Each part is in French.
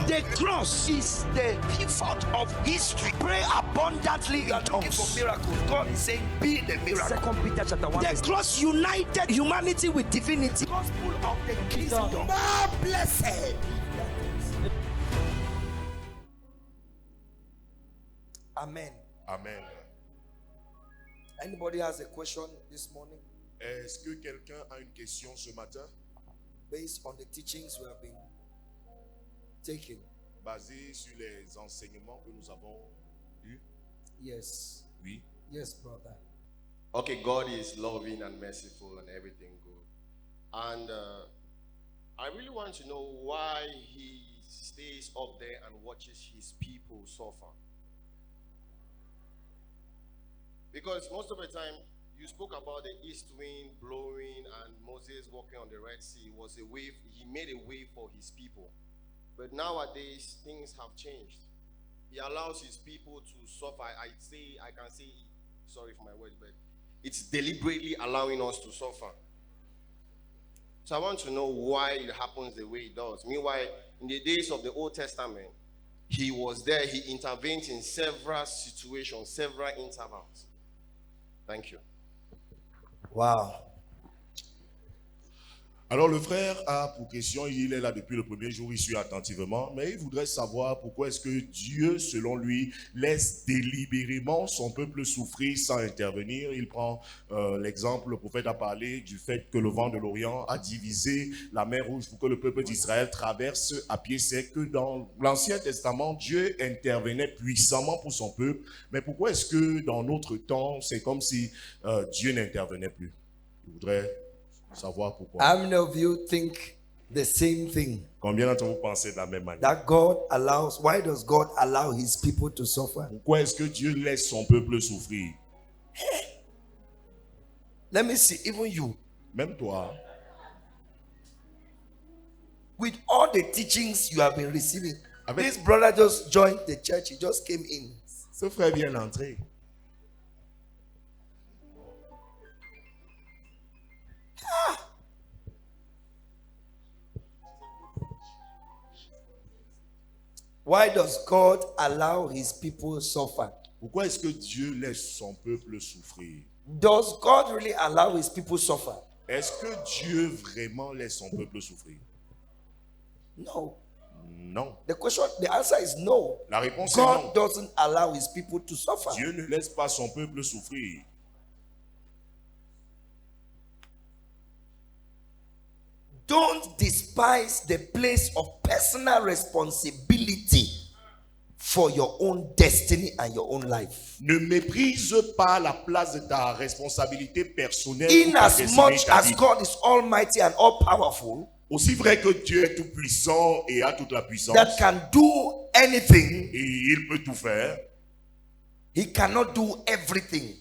The cross is the pivot of history. Pray abundantly in tongues. For miracles, God is saying, be the miracle. 2 Peter chapter 1. The cross united humanity with divinity. Gospel of the kingdom. More blessed. Amen. Amen. Anybody has a question this morning Est-ce que quelqu'un a une question ce matin? based on the teachings we have been taking? Basé sur les enseignements que nous avons eus? Yes. Oui. Yes, brother. Okay, God is loving and merciful and everything good. And I really want to know why he stays up there and watches his people suffer. Because most of the time, you spoke about the east wind blowing and Moses walking on the Red Sea was a way, he made a way for his people. But nowadays, things have changed. He allows his people to suffer. I can say, sorry for my words, but it's deliberately allowing us to suffer. So I want to know why it happens the way it does. Meanwhile, in the days of the Old Testament, he was there, he intervened in several situations, several intervals. Thank you. Wow. Alors le frère a pour question, il est là depuis le premier jour, il suit attentivement, mais il voudrait savoir pourquoi est-ce que Dieu, selon lui, laisse délibérément son peuple souffrir sans intervenir. Il prend l'exemple, le prophète a parlé du fait que le vent de l'Orient a divisé la mer Rouge pour que le peuple d'Israël traverse à pied sec, que dans l'Ancien Testament, Dieu intervenait puissamment pour son peuple. Mais pourquoi est-ce que dans notre temps, c'est comme si Dieu n'intervenait plus? Il voudrait savoir pourquoi. How many of you think the same thing? Combien d'entre vous pensez de la même manière? That God allows, why does God allow his people to suffer? Pourquoi est-ce que Dieu laisse son peuple souffrir? Let me see, even you, Même toi, with all the teachings you have been receiving, Avec- this brother just joined the church, he just came in. ce frère vient d'entrer. Why does God allow his people suffer? Pourquoi est-ce que Dieu laisse son peuple souffrir? Does God really allow his people suffer? Est-ce que Dieu vraiment laisse son peuple souffrir? No. Non. The answer is no. La réponse est God non. doesn't allow his people to suffer. Dieu ne laisse pas son peuple souffrir. Don't despise the place of personal responsibility for your own destiny and your own life. Ne méprise pas la place de ta responsabilité personnelle. pour In ta as destinée, much ta as vie. God is almighty and all powerful, Aussi vrai que Dieu est tout puissant et a toute la puissance, that can do anything, et il peut tout faire, he cannot do everything.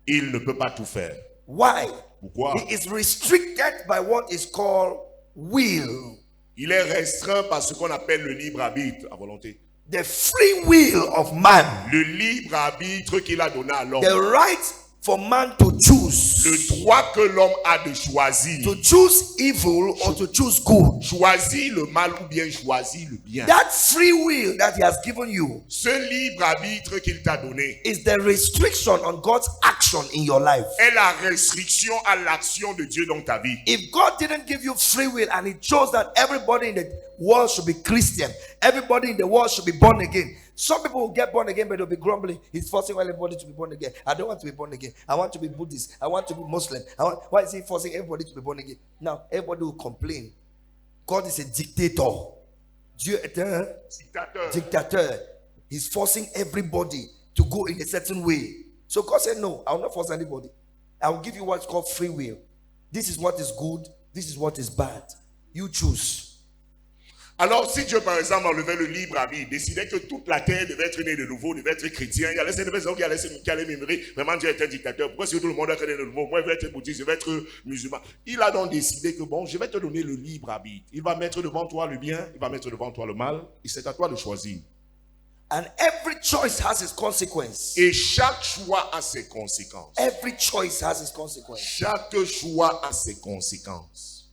il ne peut pas tout faire. Why? Pourquoi? He is restricted by what is called will. Il est restreint par ce qu'on appelle le libre arbitre à volonté. The free will of man. Le libre arbitre qu'il a donné à l'homme. The right for man to choose. Le droit que l'homme a de choisir. To choose evil or to choose good. Choisir le mal ou bien choisir le bien. That free will that he has given you Ce libre arbitre qu'il t'a donné is the restriction on God's action in your life. est la restriction à l'action de Dieu dans ta vie. If God didn't give you free will and he chose that everybody in the world should be Christian, everybody in the world should be born again. Some people will get born again, but they'll be grumbling. He's forcing everybody to be born again. I don't want to be born again. I want to be Buddhist. I want to be Muslim. Why is he forcing everybody to be born again? Now, everybody will complain. God is a dictator. Dieu est un dictateur. He's forcing everybody to go in a certain way. So God said, no, I will not force anybody. I will give you what's called free will. This is what is good. This is what is bad. You choose. Alors, si Dieu, par exemple, enlevait le libre arbitre, décidait que toute la terre devait être née de nouveau, devait être chrétien, il y a laissé des gens qui allaient m'aimer, vraiment Dieu est un dictateur. Pourquoi est-ce que tout le monde est né de nouveau? Moi, je vais être bouddhiste, je vais être musulman. Il a donc décidé que bon, je vais te donner le libre arbitre. Il va mettre devant toi le bien, il va mettre devant toi le mal, et c'est à toi de choisir. And every choice has its consequence. Et chaque choix a ses conséquences. Every choice has its consequence. Chaque choix a ses conséquences.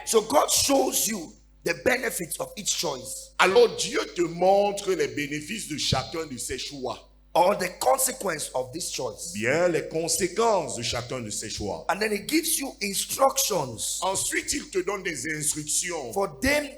So God shows you the benefits of each choice Alors Dieu te montre les bénéfices de chacun de ses choix. or the consequence of this choice. Bien les conséquences de chacun de ses choix. And then he gives you instructions Ensuite, il te donne des instructions for them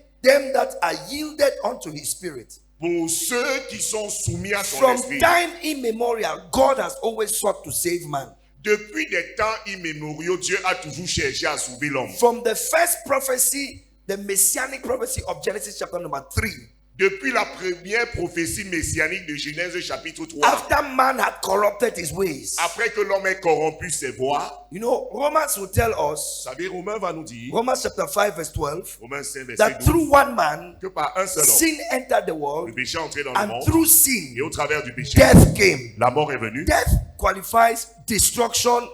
that are yielded unto his spirit. pour ceux qui sont soumis à son From esprit. time immemorial, God has always sought to save man. Depuis des temps immémoriaux, Dieu a toujours cherché à sauver l'homme. From the first prophecy, the messianic prophecy of Genesis chapter number 3, Depuis la première prophétie messianique de Genèse chapitre 3, after man had corrupted his ways. après que l'homme ait corrompu ses voies, You know, Romans will tell us, vous savez, Romain va nous dire, Romans chapter 5 verse 12, Romains 5 verset that 12, through one man, que par un seul homme, sin entered the le world, péché est entré dans le and monde, through et sin, au travers du péché, death came. la mort est venue. Death qualifies destruction,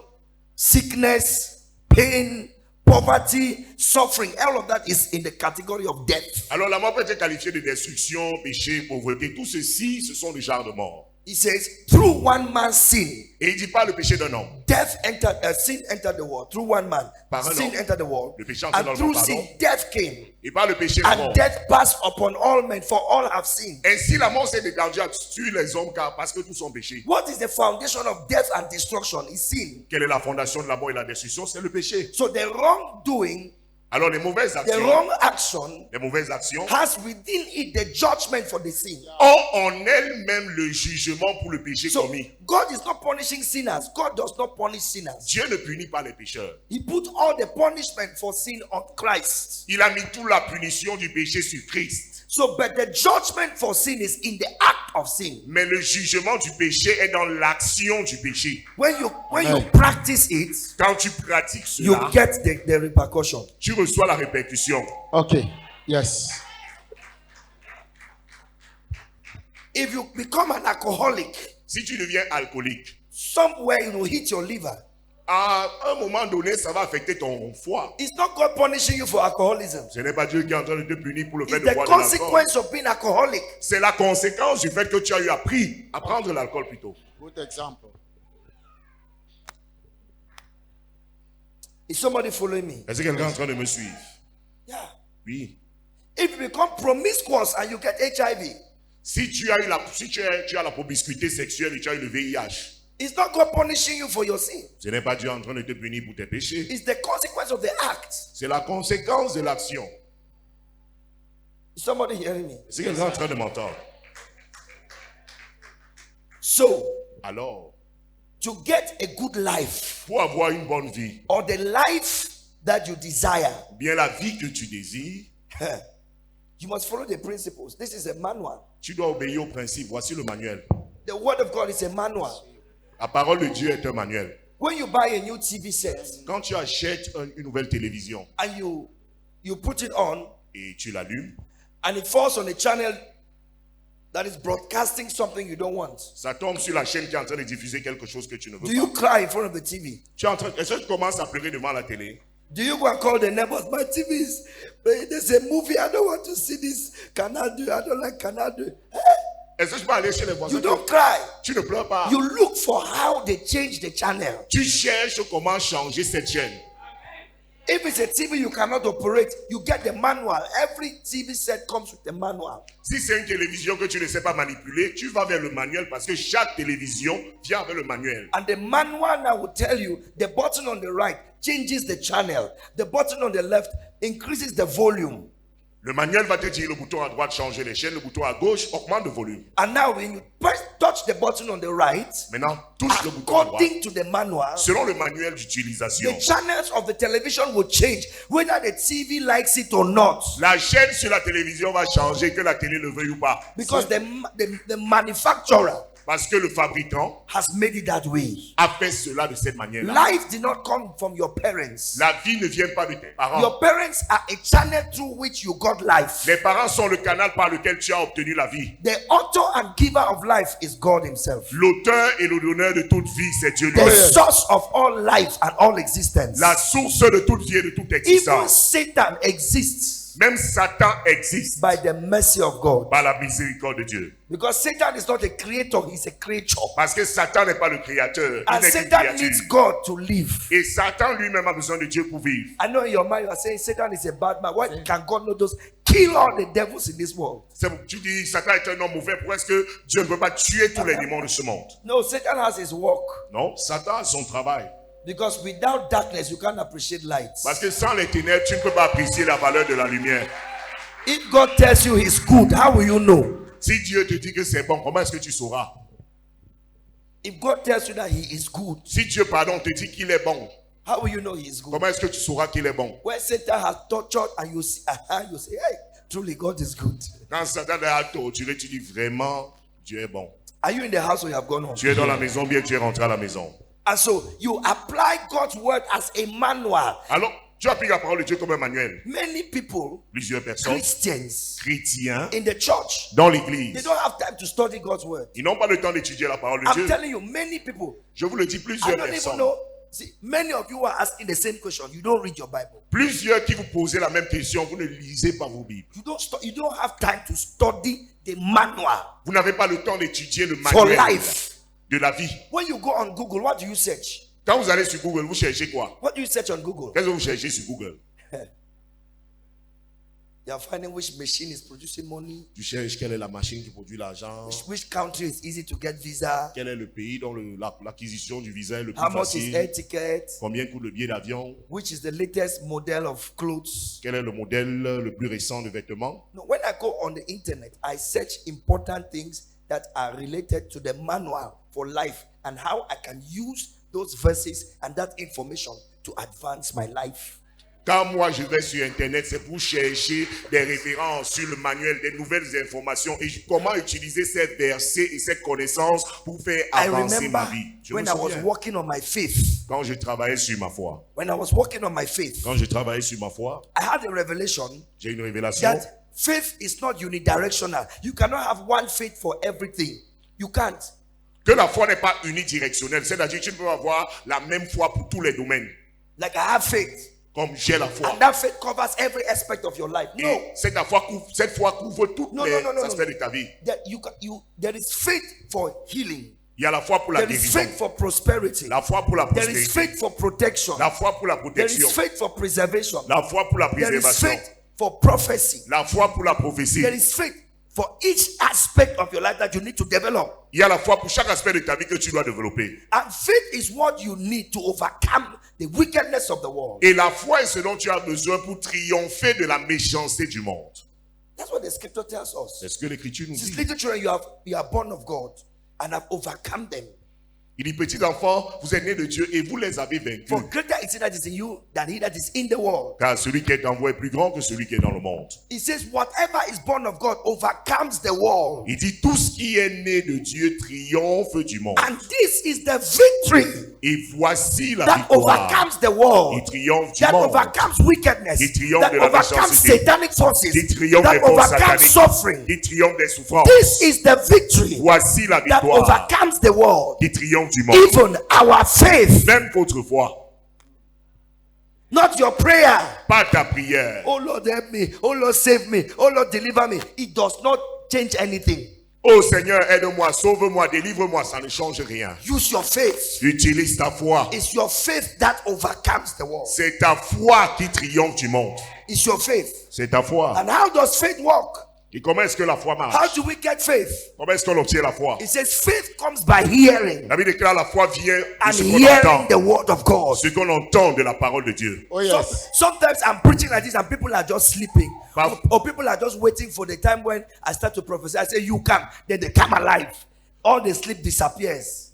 sickness, pain, poverty, suffering. All of that is in the category of death. Alors la mort peut être qualifiée de destruction, péché, pauvreté. Tout ceci, ce sont des genres de mort. He says, through one man's sin, Et il dit pas le péché d'un homme. death entered, sin entered the world. Through one man, Par un sin homme, entered the world. le péché entra dans And le through monde, sin, pardon. death came. Et par le péché, la And mort. death passed upon all men, for all have sinned. Ainsi, la mort s'est étendue à tuer les hommes car parce que tous sont péchés. What is the foundation of death and destruction? Is sin. Quelle est la fondation de la mort et la destruction? C'est le péché. So the wrongdoing, Alors les mauvaises the actions, wrong action, les mauvaises actions has within it the judgment for the sin. ont en elles-mêmes le jugement pour le péché So commis. God is not punishing sinners. God does not punish sinners. Dieu ne punit pas les pécheurs. He put all the punishment for sin on Christ. Il a mis toute la punition du péché sur Christ. So, but the judgment for sin is in the act of sin. Mais le jugement du péché est dans l'action du péché. When you practice it, Quand tu pratiques you cela, get the repercussion. tu reçois la répercussion. Okay. Yes. If you become an alcoholic, Si tu deviens alcoolique, somewhere it will hit your liver. à un moment donné, ça va affecter ton foie. It's not God punishing you for alcoholism. Ce n'est pas Dieu qui est en train de te punir pour le fait It's de the boire de l'alcool. consequence of being alcoholic. C'est la conséquence du fait que tu as eu appris à prendre l'alcool plutôt. Good example. Is somebody following me? Est-ce que quelqu'un est en train de me suivre? Yeah. Oui. If you become promiscuous and you get HIV, Si tu as eu tu as la promiscuité sexuelle et tu as eu le VIH, it's not God punishing you for your sin. ce n'est pas Dieu en train de te punir pour tes péchés. It's the consequence of the act. C'est la conséquence de l'action. Is somebody hearing me? Est-ce que quelqu'un est en train de m'entendre? So, Alors, to get a good life pour avoir une bonne vie, or the life that you desire, ou bien la vie que tu désires, you must follow the principles. This is a manual. tu dois obéir au principe. Voici le manuel. The word of God is a manual. La parole de Dieu est un manuel. When you buy a new TV set Quand tu achètes une nouvelle télévision and you put it on et tu l'allumes, and it falls on a channel that is broadcasting something you don't want, ça tombe sur la chaîne qui est en train de diffuser quelque chose que tu ne veux do pas. you cry in front of the TV? Est-ce que tu commences à pleurer devant la télé? Do you go and call the neighbors? My TV is, there's a movie. I don't want to see this. Canal 2. I don't like Canal 2. Est-ce que tu peux aller chez les voisins? You don't cry. Tu ne pleures pas. You look for how they change the channel. Tu cherches comment changer cette chaîne. If it's a TV you cannot operate, you get the manual. Every TV set comes with a manual. Si c'est une télévision que tu ne sais pas manipuler, tu vas vers le manuel parce que chaque télévision vient avec le manuel. And the manual now will tell you the button on the right changes the channel. The button on the left increases the volume. Le manuel va te dire le bouton à droite changer les chaînes, le bouton à gauche augmente le volume. And now when you touch the button on the right, Maintenant, touche le bouton à droite. according to the manual, Selon le manuel d'utilisation, the channels of the television will change, whether the TV likes it or not. la chaîne sur la télévision va changer, que la télé le veuille ou pas. Because the manufacturer Parce que le fabricant has made it that way. a fait cela de cette manière-là. Life did not come from your parents. La vie ne vient pas de tes parents. Your parents are a channel through which you got life. Les parents sont le canal par lequel tu as obtenu la vie. The author and giver of life is God Himself. L'auteur et le donneur de toute vie, c'est Dieu The lui-même. source of all life and all existence. La source de toute vie et de toute Even existence. Satan exists Même Satan existe by the mercy of God. par la miséricorde de Dieu. Because Satan is not a creator, he's a creature. Parce que Satan n'est pas le créateur, And il n'est qu'une Satan créature. needs God to live. Et Satan lui-même a besoin de Dieu pour vivre. I know in your mind you are saying Satan is a bad man. Why can God not just kill all the devils in this world? Tu dis Satan est un homme mauvais, pourquoi est-ce que Dieu ne peut pas tuer tous les démons de ce monde? No, Satan has his work. Non, Satan a son travail. Because without darkness, you can't appreciate light. Parce que sans les ténèbres, tu ne peux pas apprécier la valeur de la lumière. If God tells you he's good, how will you know? Si Dieu te dit que c'est bon, comment est-ce que tu sauras? If God tells you that he is good, Si Dieu, pardon, te dit qu'il est bon, how will you know he is good? comment est-ce que tu sauras qu'il est bon? When Satan has tortured and you see, you say, hey, truly God is good. Quand Satan a torturé, tu dis vraiment, Dieu est bon. Are you in the house or you have gone home? Tu es dans la maison, bien tu es rentré à la maison. And so you apply God's word as a manual. Alors, tu appliques la parole de Dieu comme un manuel. Many people, Plusieurs personnes, Christians chrétiens, in the church, dans they l'église, don't have time to study God's word. ils n'ont pas le temps d'étudier la parole de I'm Dieu. telling you, many people, Je vous le dis, I plusieurs don't even personnes. know. See, many of you are asking the same question. You don't read your Bible. Plusieurs qui vous posez la même question, vous ne lisez pas vos Bibles. You don't have time to study the manual Vous n'avez pas le temps d'étudier le for manuel life. de la vie. When you go on Google, what do you search? Quand vous allez sur Google, vous cherchez quoi? What do you search on Google? Qu'est-ce que vous cherchez sur Google? You are finding which machine is producing money, Tu cherches quelle est la machine qui produit l'argent, which country is easy to get visa, quel est le pays dont l'acquisition du visa est le how plus much is air facile, ticket, combien coûte le billet d'avion, which is the latest model of clothes. quel est le modèle le plus récent de vêtements. No, when I go on the internet, I search important things that are related to the manual for life and how I can use those verses and that information to advance my life. Quand moi je vais sur Internet, c'est pour chercher des références sur le manuel, des nouvelles informations et comment utiliser ces versets et ces connaissances pour faire I avancer ma remember vie. Je when me I was souviens, working on my faith. quand je travaillais sur ma foi, When I was working on my faith, quand je travaillais sur ma foi, I had a revelation j'ai une révélation. that faith is not unidirectional. You cannot have one faith for everything. You can't. Que la foi n'est pas unidirectionnelle, c'est-à-dire que tu ne peux pas avoir la même foi pour tous les domaines. Like I have faith, Comme j'ai la foi. and that faith covers every aspect of your life. No, Et cette foi couvre tous No, les no, no, no, aspects no. de ta vie. there is faith for healing. Il y a la foi pour la There is guérison, faith for prosperity. la foi pour la There is prospérité, faith for protection. la foi pour la There protection, is faith for preservation. la foi pour la There is préservation, faith for prophecy. la foi pour la prophétie. There is faith for each aspect of your life that you need to develop. Il y a la foi pour chaque aspect de ta vie que tu dois développer. And faith is what you need to overcome the wickedness of the world. Et la foi est ce dont tu as besoin pour triompher de la méchanceté du monde. That's what the scripture tells us. C'est ce que l'Écriture nous Since dit. little children, you are born of God and have overcome them. Il dit, petits enfants, vous êtes nés de Dieu et vous les avez vaincus. For greater is he that is in you than he that is in the world. Car celui qui est en vous est plus grand que celui qui est dans le monde. He says, whatever is born of God overcomes the world. Il dit, tout ce qui est né de Dieu triomphe du monde. And this is the victory Et voici la that victoire. overcomes the world, Il triomphe du that monde. overcomes wickedness, Il triomphe that de la overcomes méchanceté. satanic forces, Il triomphe that des forces overcomes sataniques. suffering. Il triomphe des souffrances. This is the victory Voici la that victoire overcomes the world. qui triomphe du monde. Even our faith, Même votre foi, not your prayer. pas ta prière. Oh Lord, help me. Oh Lord, save me. Oh Lord, deliver me. It does not change anything. Oh Seigneur, aide-moi, sauve-moi, délivre-moi, ça ne change rien. Use your faith. Utilise ta foi. It's your faith that overcomes the world. C'est ta foi qui triomphe du monde. It's your faith. C'est ta foi. And how does faith work? Et comment est-ce que la foi How marche? do we get faith? Comment est-ce qu'on obtient la foi? It says faith comes by hearing, La Bible déclare la foi vient de and ce qu'on hearing entend. the word of God. Ce qu'on entend de la parole de Dieu. Oh, yes. Sometimes I'm preaching like this and people are just sleeping. But- Or people are just waiting for the time when I start to prophesy. I say, you come. Then they come alive. All the sleep disappears.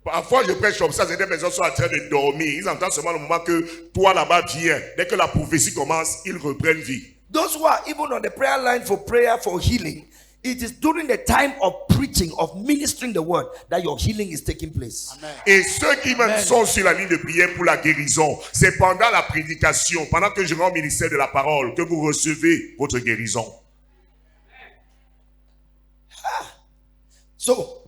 Parfois, je prêche comme ça, c'est des personnes sont en train de dormir. Ils entendent seulement le moment que toi là-bas viens. Dès que la prophétie commence, ils reprennent vie. Those who are even on the prayer line for prayer for healing, it is during the time of preaching, of ministering the word, that your healing is taking place. Et ceux qui même sont sur la ligne de prière pour la guérison, c'est pendant la prédication, pendant que je rends au ministère de la parole, que vous recevez votre guérison. So,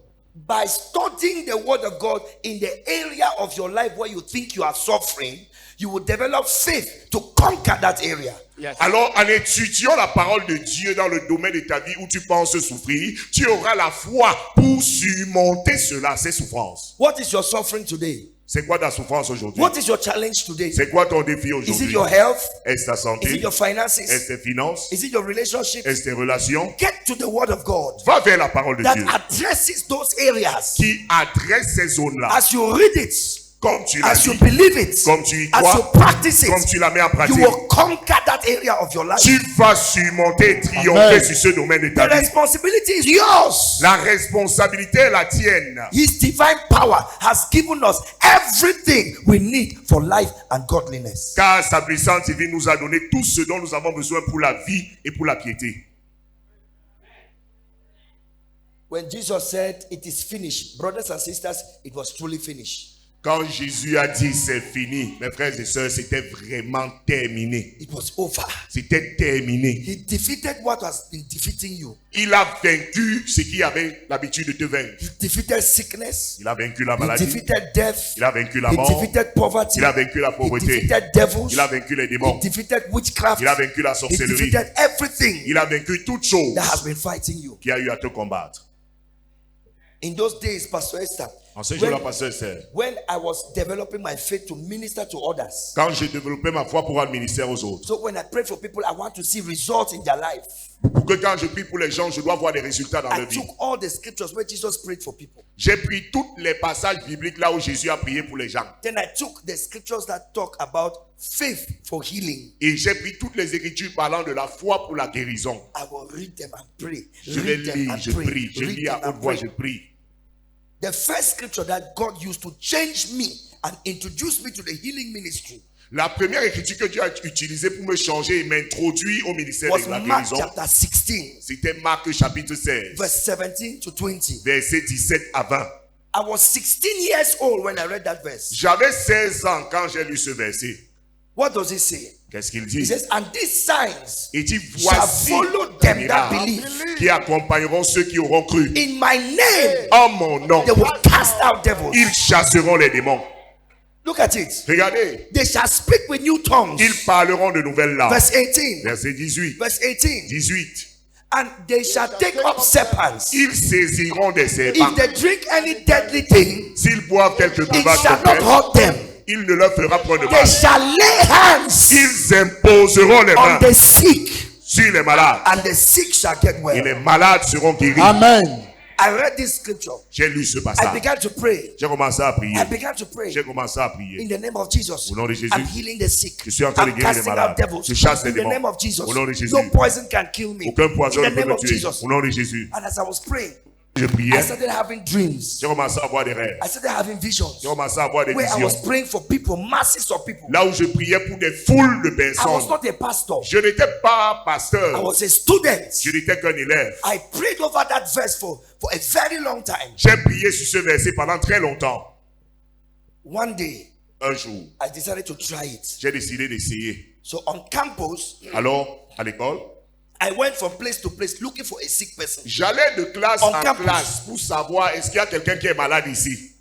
by studying the word of God in the area of your life where you think you are suffering, you will develop faith to conquer that area. Yes. Alors, en étudiant la parole de Dieu dans le domaine de ta vie où tu penses souffrir, tu auras la foi pour surmonter cela, ces souffrances. What is your suffering today? C'est quoi ta souffrance aujourd'hui? What is your challenge today? C'est quoi ton défi Is it aujourd'hui? your health? Est-ce ta Is it santé? your finances? Est-ce tes finances? Is it your relationship? Est-ce tes relations? Get to the word of God Va vers la parole de that Dieu addresses those areas. qui adresse ces zones-là. As you read it, Comme tu la as you lis, believe it, comme tu y as crois, you practice comme it, tu la mets en you pratique, will conquer that area of your life. tu vas surmonter, triompher Amen. sur ce domaine de The ta vie. responsibility is yours. La responsabilité est la tienne. His divine power has given us everything we need for life and godliness. Car sa puissance divine nous a donné tout ce dont nous avons besoin pour la vie et pour la piété. When Jesus said it is finished, brothers and sisters, it was truly finished. Quand Jésus a dit c'est fini, mes frères et sœurs, c'était vraiment terminé. It was over. C'était terminé. He defeated what has been defeating you. Il a vaincu ce qui avait l'habitude de te vaincre. He defeated sickness. Il a vaincu la He maladie. defeated death. Il a vaincu la He mort. defeated poverty. Il a vaincu la He pauvreté. defeated devils. Il a vaincu les He démons. defeated witchcraft. Il a vaincu la He sorcellerie. defeated everything Il a vaincu toute chose that has been fighting you. qui a eu à te combattre. In those days, Pastor Esther, En ce jour-là, when, pasteur Esther, when I was developing my faith to minister to others, quand j'ai développé ma foi pour rendre ministère aux autres, so when I pray for people, I want to see results in their life. pour que quand je prie pour les gens, je dois voir des résultats dans I leur vie. took all the scriptures where Jesus prayed for people. J'ai pris tous les passages bibliques là où Jésus a prié pour les gens. Then I took the scriptures that talk about faith for healing. Et j'ai pris toutes les écritures parlant de la foi pour la guérison. I will read them and pray. Je les Read them lis, and je pray. prie. Je Read lis them à haute and voix, pray. je prie. The first scripture that God used to change me and introduce me to the healing ministry La première écriture que Dieu a utilisée pour me changer et m'introduire au ministère was de la Mark guérison, chapter 16, c'était Marc chapitre 16, verse 17 to 20. versets 17 à 20. I was 16 years old when I read that verse. J'avais 16 ans quand j'ai lu ce verset. What does it say? Qu'est-ce qu'il It dit? says, and these signs Il dit, shall voici follow les them that miracles believe. qui accompagneront ceux qui auront cru. In my name, En mon nom, they will cast out devils. ils chasseront les démons. Look at it. Regardez, They shall speak with new tongues. ils parleront de nouvelles langues. Verse 18. Verset 18. Verse 18. 18. And they shall take up serpents. Ils saisiront des serpents. If they drink any deadly thing, S'ils boivent quelque it breuvage shall not mortel, hurt them. il ne leur fera point de They mal. shall lay hands Ils imposeront les mains on the sick, sur les malades. and the sick shall get Et well. les malades seront guéris. Amen. I read this scripture. J'ai lu ce I passage. began to pray. J'ai commencé à prier. I began to pray. J'ai commencé à In prier. the name of Jesus, Au nom de Jésus, I'm healing the sick. je suis en train de I'm guérir les casting malades. out devils. Je chasse les In the démons. name of Jesus, Au nom de Jésus. no poison can kill me. Aucun poison In ne the peut name me of tuer. Jesus. Au nom de Jésus. And as I was praying, Je I priais. started having dreams. J'ai commencé à avoir des rêves. I started having visions. J'ai commencé à avoir des Where I was visions. praying for people, masses of people. Là où je priais pour des foules de I was personnes. not a pastor. Je n'étais pas I pasteur. was a student. Je n'étais qu'un élève. I prayed over that verse for a very long time. J'ai prié sur ce verset pendant très longtemps. One day, Un jour, I decided to try it. j'ai décidé d'essayer. So on campus, Alors, à l'école, I went from place to place looking for a sick person. j'allais de classe On en campus. classe pour savoir est-ce qu'il y a quelqu'un qui est malade ici.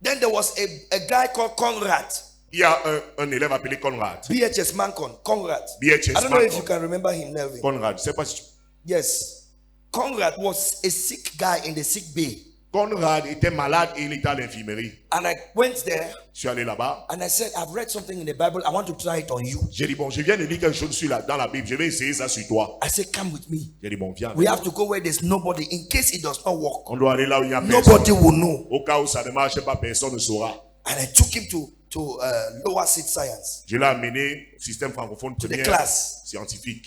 Then there was a guy called Conrad, Il y a un élève appelé Conrad. BHS Mancon, Conrad. BHS I don't know if Mancon. you can remember him, Nelvin. Conrad, je sais pas si tu... Yes. Conrad was a sick guy in the sick bay. Conrad était malade et il était à l'infirmerie. And I went there Je suis allé là-bas. and I said, I've read something in the Bible. I want to try it on you. J'ai dit, bon, je viens de lire quelque chose dans la Bible. Je vais essayer ça sur toi. I said, come with me. J'ai dit, bon, viens. We have to go where there's nobody in case it does not work. On doit aller là où il n'y a Nobody personne. will know. Au cas où ça ne marche pas, personne ne saura. And I took him to lower seat science. Je l'ai amené au système francophone To the première class. scientifique.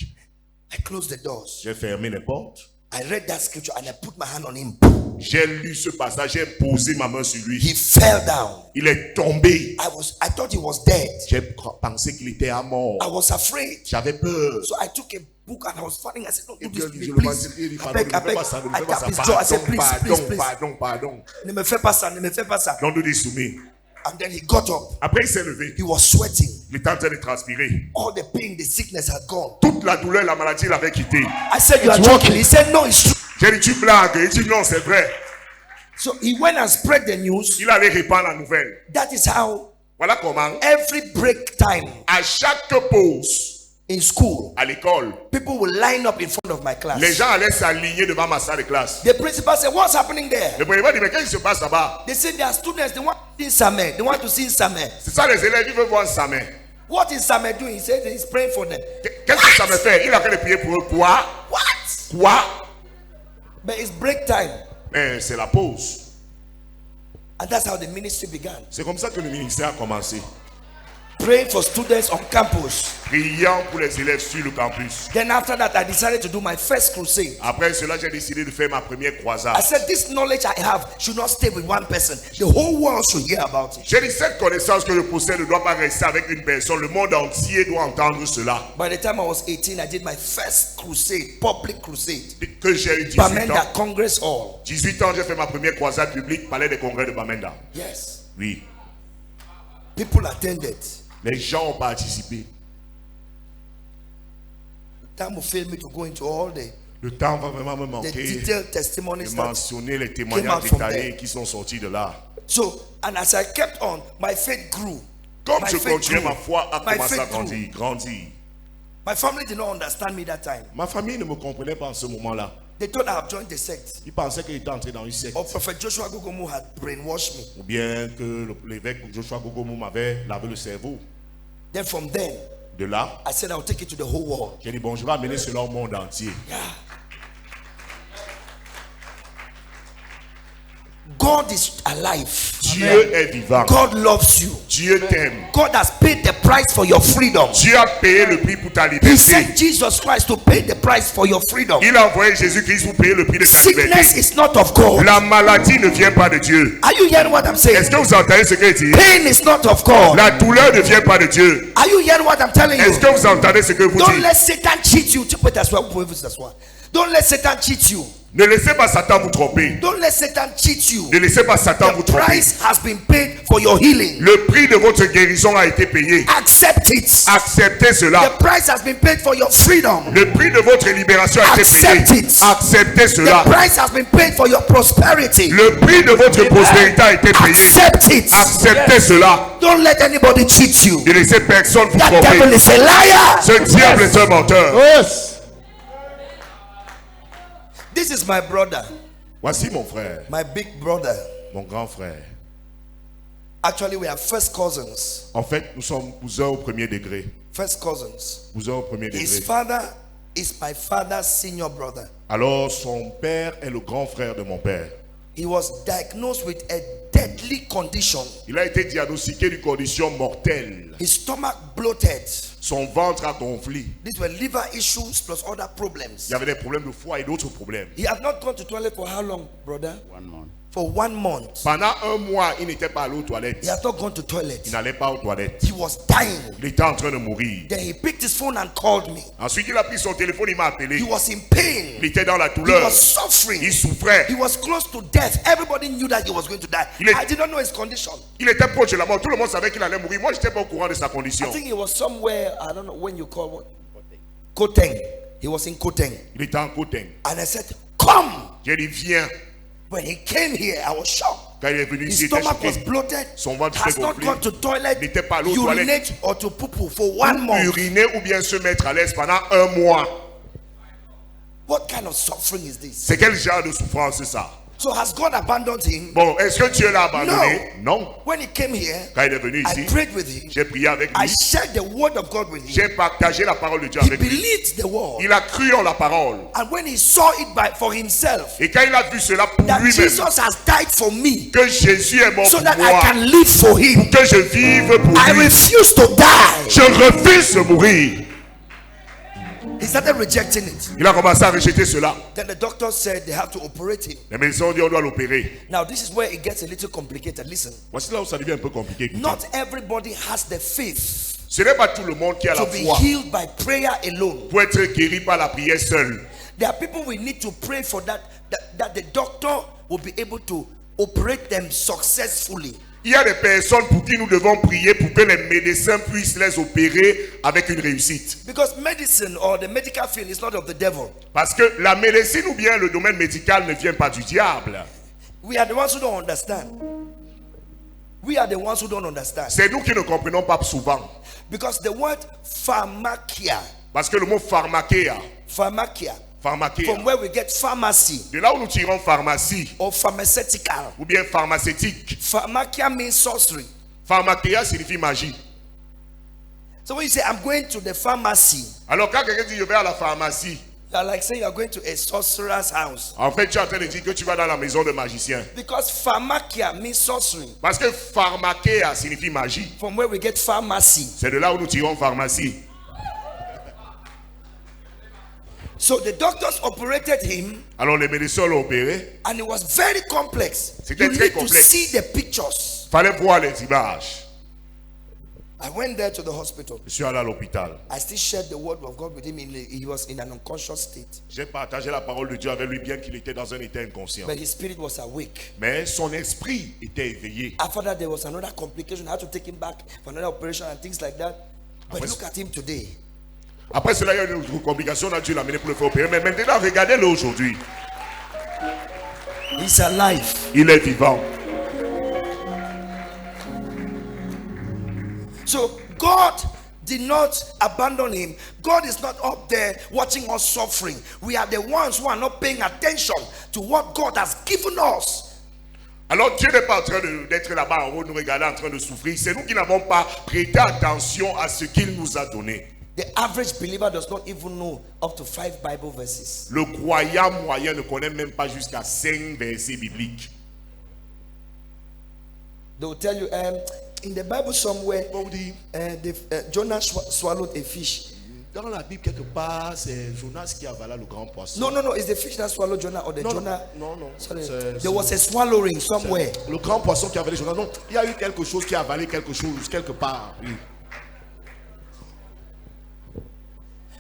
I closed the doors. J'ai fermé les portes. I read that scripture and I put my hand on him. J'ai lu ce passage, j'ai posé ma main sur lui. He fell down. Il est tombé. I thought he was dead. J'ai pensé qu'il était à mort. I was afraid. J'avais peur. So I took a book and I was fighting. I said, don't do Et this puis, to me, je le please. mentionne, il dit, I pardon, beg, ne I me fais beg. pas ça, ne me I fais pas tapped ça. his jaw. I said, please, please, please. Pardon. Ne me fais pas ça, ne me fais pas ça. Non, nous dit soumis. And then he got up. Après, il s'est levé. He was sweating. Il était en train de transpirer. All the pain, the sickness had gone. Toute la douleur, la maladie l'avait quitté. I said, you are joking. He said, no, it's true. J'ai dit, tu blagues. Il dit, non, c'est vrai. So he went and spread the news. Il allait répandre la nouvelle. That is how Voilà comment, every break time, à chaque pause, in school, à l'école, people will line up in front of my class. les gens allaient s'aligner devant ma salle de classe. The principal said, "What's happening there?" Le président dit, mais qu'est-ce qui se passe là-bas? They said there are students, they want to sing Sameh. They want to sing Sameh. C'est ça les élèves, ils veulent voir sa main. What is Sameh doing? He said he's praying for them. Qu'est-ce que ça me fait? Il a fait de prier pour eux. Quoi? What? Quoi? But it's break time. Mais c'est la pause. And that's how the ministry began. C'est comme ça que le ministère a commencé. Praying for students on campus. Priant pour les élèves sur le campus. Then after that, I decided to do my first crusade. Après cela, j'ai décidé de faire ma première croisade. I said, this knowledge I have should not stay with one person. The whole world should hear about it. J'ai dit, cette connaissance que je possède ne doit pas rester avec une personne. Le monde entier doit entendre cela. By the time I was 18, I did my first crusade, public crusade. Que j'ai eu 18 Bamenda ans. Congress Hall. 18 ans, j'ai fait ma première croisade publique, palais des congrès de Bamenda. Yes. Oui. People attended. Les gens ont participé. Time will fail me to go into all Le temps va vraiment me the manquer detailed de testimonies that mentionner les came témoignages out from détaillés there. qui sont sortis de là. So, and as I kept on, my faith grew. Comme My je faith continuais, grew. ma foi a My commencé à faith grew. grandir. My family did not understand me that time. Ma famille ne me comprenait pas en ce moment-là. They thought I have joined the sect. Ils pensaient qu'il était entré dans une secte. Or Prophet Joshua Gogomu had brainwashed me. Ou bien que l'évêque Joshua Gogomu m'avait lavé le cerveau. Then from then, De là, I said I'll take it to the whole world. j'ai dit, bon, je vais amener cela au monde entier. God is alive. Dieu est vivant. God loves you. Dieu t'aime. God has paid the price for your freedom. Dieu a payé le prix pour ta He liberté. sent Jesus Christ to pay the price for your freedom. Il a envoyé Jésus-Christ pour payer le prix de ta Sickness liberté. is not of God. La maladie ne vient pas de Dieu. Are you hearing what I'm saying? Est-ce que vous entendez ce que dit? Pain is not of God. La douleur ne vient pas de Dieu. Are you hearing what I'm telling Est-ce you? que vous entendez ce que vous Don't dites? let Satan cheat you. Don't let Satan cheat you. Ne laissez pas Satan vous tromper. Don't let Satan cheat you. Ne laissez pas Satan vous The tromper. price has been paid for your healing. Le prix de votre guérison a été payé. Accept it. Acceptez The cela. price has been paid for your freedom. Le prix de votre libération a été Accept payé. it. Acceptez The cela. price has been paid for your prosperity. Le prix de votre prospérité a été payé. Accept it. Acceptez cela. Don't let anybody cheat you. Ne laissez personne vous That devil tromper. is a liar. Ce diable est un menteur. Yes. This is my brother, Voici mon frère, my big brother. mon grand frère. Actually, we are first cousins. En fait, nous sommes cousins au premier degré. First cousins. Cousins au premier His degré. father is my father's senior brother. Alors, son père est le grand frère de mon père. He was diagnosed with a deadly condition. Il a été diagnostiqué d'une condition mortelle. His stomach bloated. Son ventre a gonflé. These were liver issues plus other problems. Il y avait des problèmes de foie et d'autres problèmes. He had not gone to toilet for how long, brother? 1 month. For 1 month. Pendant un mois, il n'était pas allé aux toilettes. He had not gone to toilet. Il n'allait pas aux toilettes. He was dying. Il était en train de mourir. Then he picked his phone and called me. Ensuite, il a pris son téléphone, il m'a appelé. He was in pain. Il était dans la He douleur. was suffering. Il souffrait. He was close to death. Everybody knew that he was going to die. Il est- I did not know his condition. Il était proche de la mort. Tout le monde savait qu'il allait mourir. Moi, je n'étais pas au courant de sa I condition. think he was somewhere, I don't know when you call what? Koteng. He was in Koteng. Il était en Côte. And I said, come. J'ai dit, viens. When he came here, I was shocked. Quand il est venu His ici, il était stomach was choqué. bloated. Son ventre Has était not gonflé. gone to toilet, N'était pas allé aux toilettes. urinate or to poo for 1 month. Uriner ou bien se mettre à l'aise pendant un mois. What kind of suffering is this? C'est quel genre de souffrance c'est ça? So has God abandoned him? Bon, est-ce que Dieu l'a abandonné? Non. When he came here, Quand il est venu I ici, prayed with him. j'ai prié avec I lui. shared the word of God with him. J'ai partagé la parole de Dieu He avec lui. believed the word. Il a cru en la parole. And when he saw it for himself, Et quand il a vu cela pour that lui-même, Jesus has died for me que Jésus est mort so pour that I moi, can live for him, que je vive pour I lui, refuse to die. je refuse de mourir. He started rejecting it. Il a commencé à rejeter cela. Then the doctor said they have to operate him. Les médecins ont dit on doit l'opérer. Now, this is where it gets a little complicated. Listen, Voici là où ça devient un peu compliqué. Écoutez. not everybody has the faith Ce n'est pas tout le monde qui a la to be foi healed by prayer alone. pour être guéri par la prière seule. There are people we need to pray for that the doctor will be able to operate them successfully. Il y a des personnes pour qui nous devons prier pour que les médecins puissent les opérer avec une réussite. Because medicine or the medical field is not of the devil. Parce que la médecine ou bien le domaine médical ne vient pas du diable. We are the ones who don't understand. We are the ones who don't understand. C'est nous qui ne comprenons pas souvent. Because the word pharmakia, Parce que le mot pharmakia, from where we get pharmacy de là où nous tirons pharmacie or pharmaceutical. ou bien pharmaceutique. Pharmakia means sorcery. Pharmakia signifie magie. So when you say, I'm going to the pharmacy, Alors quand quelqu'un dit je vais à la pharmacie, you are like saying you are going to a sorcerer's house. en fait tu es en train de dire que tu vas dans la maison de magicien. Because pharmakia means sorcery. Parce que pharmakia signifie magie. From where we get pharmacy. C'est de là où nous tirons pharmacie. So the doctors operated him, Alors les médecins l'ont opéré. and it was very complex. C'était You très need to complexe. see the pictures. Fallait voir les images. I went there to the hospital. Je suis allé à l'hôpital. I still shared the word of God with him. He was in an unconscious state, J'ai partagé la parole de Dieu avec lui bien qu'il était dans un état inconscient. but his spirit was awake. Mais son esprit était éveillé. After that, there was another complication. I had to take him back for another operation and things like that. But Après- look at him today. Après cela, il y a eu une autre complication. On a dû l'amener pour le faire opérer. Mais maintenant, regardez-le aujourd'hui. He's alive. Il est vivant. So God did not abandon him. God is not up there watching us suffering. We are the ones who are not paying attention to what God has given us. Alors Dieu n'est pas en train d'être là-bas en haut, nous regarder en train de souffrir. C'est nous qui n'avons pas prêté attention à ce qu'il nous a donné. The average believer does not even know up to 5 Bible verses. Le croyant moyen ne connaît même pas jusqu'à 5 versets bibliques. They will tell you, in the Bible somewhere, On dit, Jonah swallowed a fish. dans la Bible quelque part, c'est Jonas qui avala le grand poisson. No, it's the fish that swallowed Jonah or the Non, Jonah. non, non. Sorry. C'est- There was a swallowing somewhere. Le grand poisson qui a avalé Jonas. Non, il y a eu quelque chose qui a avalé quelque chose quelque part. Oui.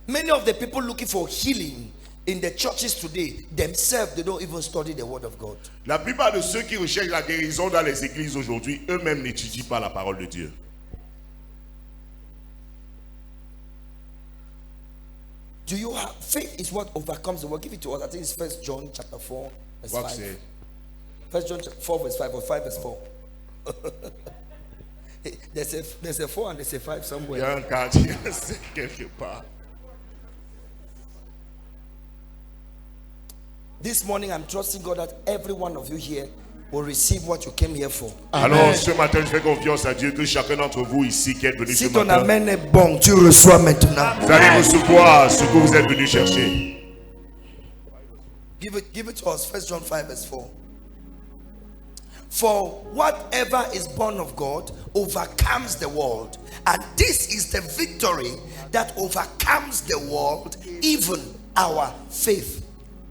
Many of the people looking for healing in the churches today, themselves, they don't even study the word of God. La plupart de ceux qui recherchent la guérison dans les églises aujourd'hui, eux-mêmes n'étudient pas la parole de Dieu. Do you have faith? Is what overcomes the world. Give it to us. I think it's 1 John chapter 4 verse Je crois que 5. c'est 1 John 4 verse 5 or 5 verse 4. there's a 4 and there's a 5 il y somewhere. a un quartier, c'est quelque part. This morning I'm trusting God that every one of you here will receive what you came here for. Alors ce matin, je fais confiance à Dieu que chacun d'entre vous ici qui est venu ce Si ton matin, amen est bon, tu reçois maintenant. vous allez recevoir ce que vous êtes venu chercher. Give it to us. 1 John 5 verse 4. For whatever is born of God overcomes the world, and this is the victory that overcomes the world, even our faith.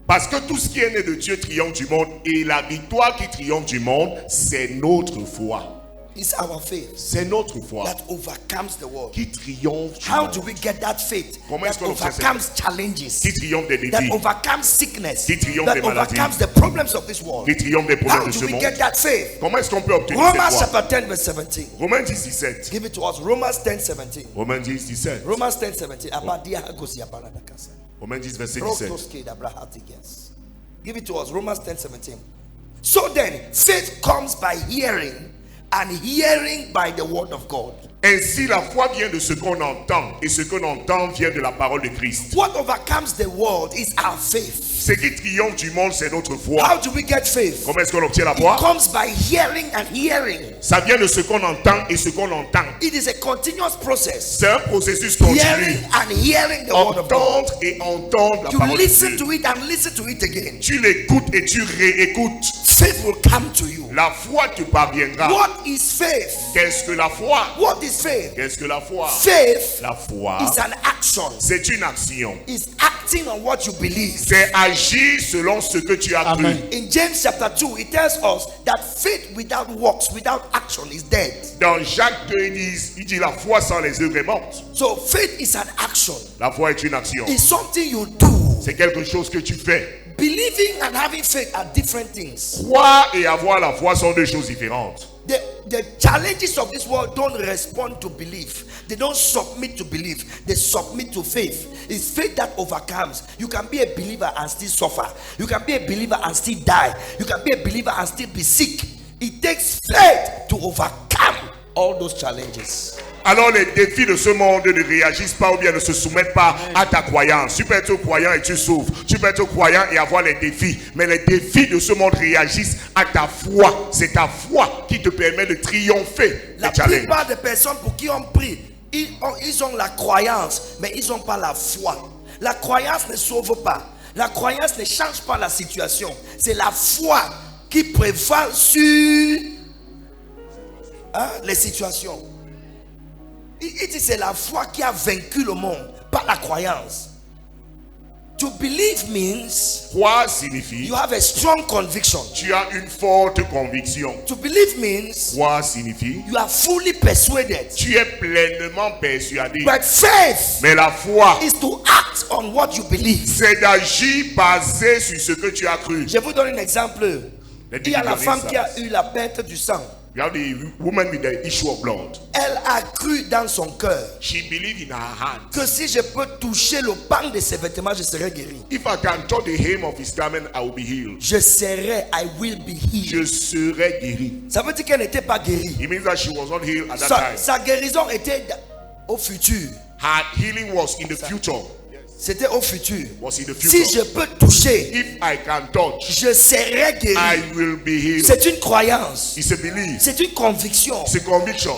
Parce que tout ce qui est né de Dieu triomphe du monde, et la victoire qui triomphe du monde, c'est notre foi. It's our faith C'est notre foi that overcomes the world. qui triomphe du How do monde, we get that faith Comment est-ce that qu'on obtient overcomes challenges, qui triomphe des that défis, overcomes sickness, Qui triomphe that des maladies. overcomes the problems of this world? qui triomphe des problèmes How de do ce we monde. get that faith? Comment est-ce qu'on peut obtenir Romans cette foi? chapter 10 verse 17. Romains 10, 17. Give it to us. Romans 10 17. Romains 10, 17. Romans 10 17. Abadia hagosi abaradakasa. Romains 10, verset 17. Rotoske dabrahatigas. Give it to us. Romans 10 17. So then, faith comes by hearing, and hearing by the word of God. Ainsi, la foi vient de ce qu'on entend, et ce qu'on entend vient de la parole de Christ. What overcomes the world is our faith. Ce qui triomphe du monde, c'est notre foi. How do we get faith? Comment est-ce qu'on obtient la It foi? comes by hearing and hearing. Ça vient de ce qu'on entend et ce qu'on entend. It is a continuous process. C'est un processus Hearing continu. and hearing the word of God. Entendre et entendre la You parole de listen Dieu. to it and listen to it again. Tu l'écoutes et tu réécoutes. Faith will come to you. La foi te parviendra. What is faith? Qu'est-ce que la foi? What is faith? Qu'est-ce que la foi? Faith La foi, is an action. c'est une action. It's acting on what you believe. C'est agir selon ce que tu as cru. Amen. In James chapter 2, it tells us that faith without works, without action, is dead. Dans Jacques 2, il dit la foi sans les œuvres est morte. So faith is an action. La foi est une action. It's something you do. C'est quelque chose que tu fais. Believing and having faith are different things. Croire et avoir la foi sont deux choses différentes. The challenges of this world don't respond to belief. They don't submit to belief. They submit to faith. It's faith that overcomes. You can be a believer and still suffer. You can be a believer and still die. You can be a believer and still be sick. It takes faith to overcome all those challenges. Alors les défis de ce monde ne réagissent pas ou bien ne se soumettent pas à ta croyance. Tu peux être croyant et tu souffres. Tu peux être croyant et avoir les défis. Mais les défis de ce monde réagissent à ta foi. C'est ta foi qui te permet de triompher La des challenges. plupart des personnes pour qui on prie, ils ont la croyance, mais ils n'ont pas la foi. La croyance ne sauve pas. La croyance ne change pas la situation. C'est la foi qui prévaut sur les situations. Il dit c'est la foi qui a vaincu le monde, pas la croyance. To believe means Croire signifie you have a strong conviction. tu as une forte conviction. To believe means Croire signifie you are fully persuaded. tu es pleinement persuadé. But faith Mais la foi, is to act on what you believe. c'est d'agir basé sur ce que tu as cru. Je vous donne un exemple. Il y a la femme qui a ça. eu la perte du sang. You have the woman with the issue of blood. Elle a cru dans son cœur She believed in her heart. que si je peux toucher le pan de ses vêtements, je serai guéri. If I can touch the hem of his garment, I will be healed. Je serai, I will be healed. Je serai guéri. Ça veut dire qu'elle n'était pas guérie. It means that she was not healed at that Sa, time. sa guérison était au futur. Her healing was in the future. C'était au futur. Was in the Si future. je peux toucher, If I can touch, je serai I guéri. will be healed. C'est une croyance. It's a belief. C'est une conviction. It's a conviction.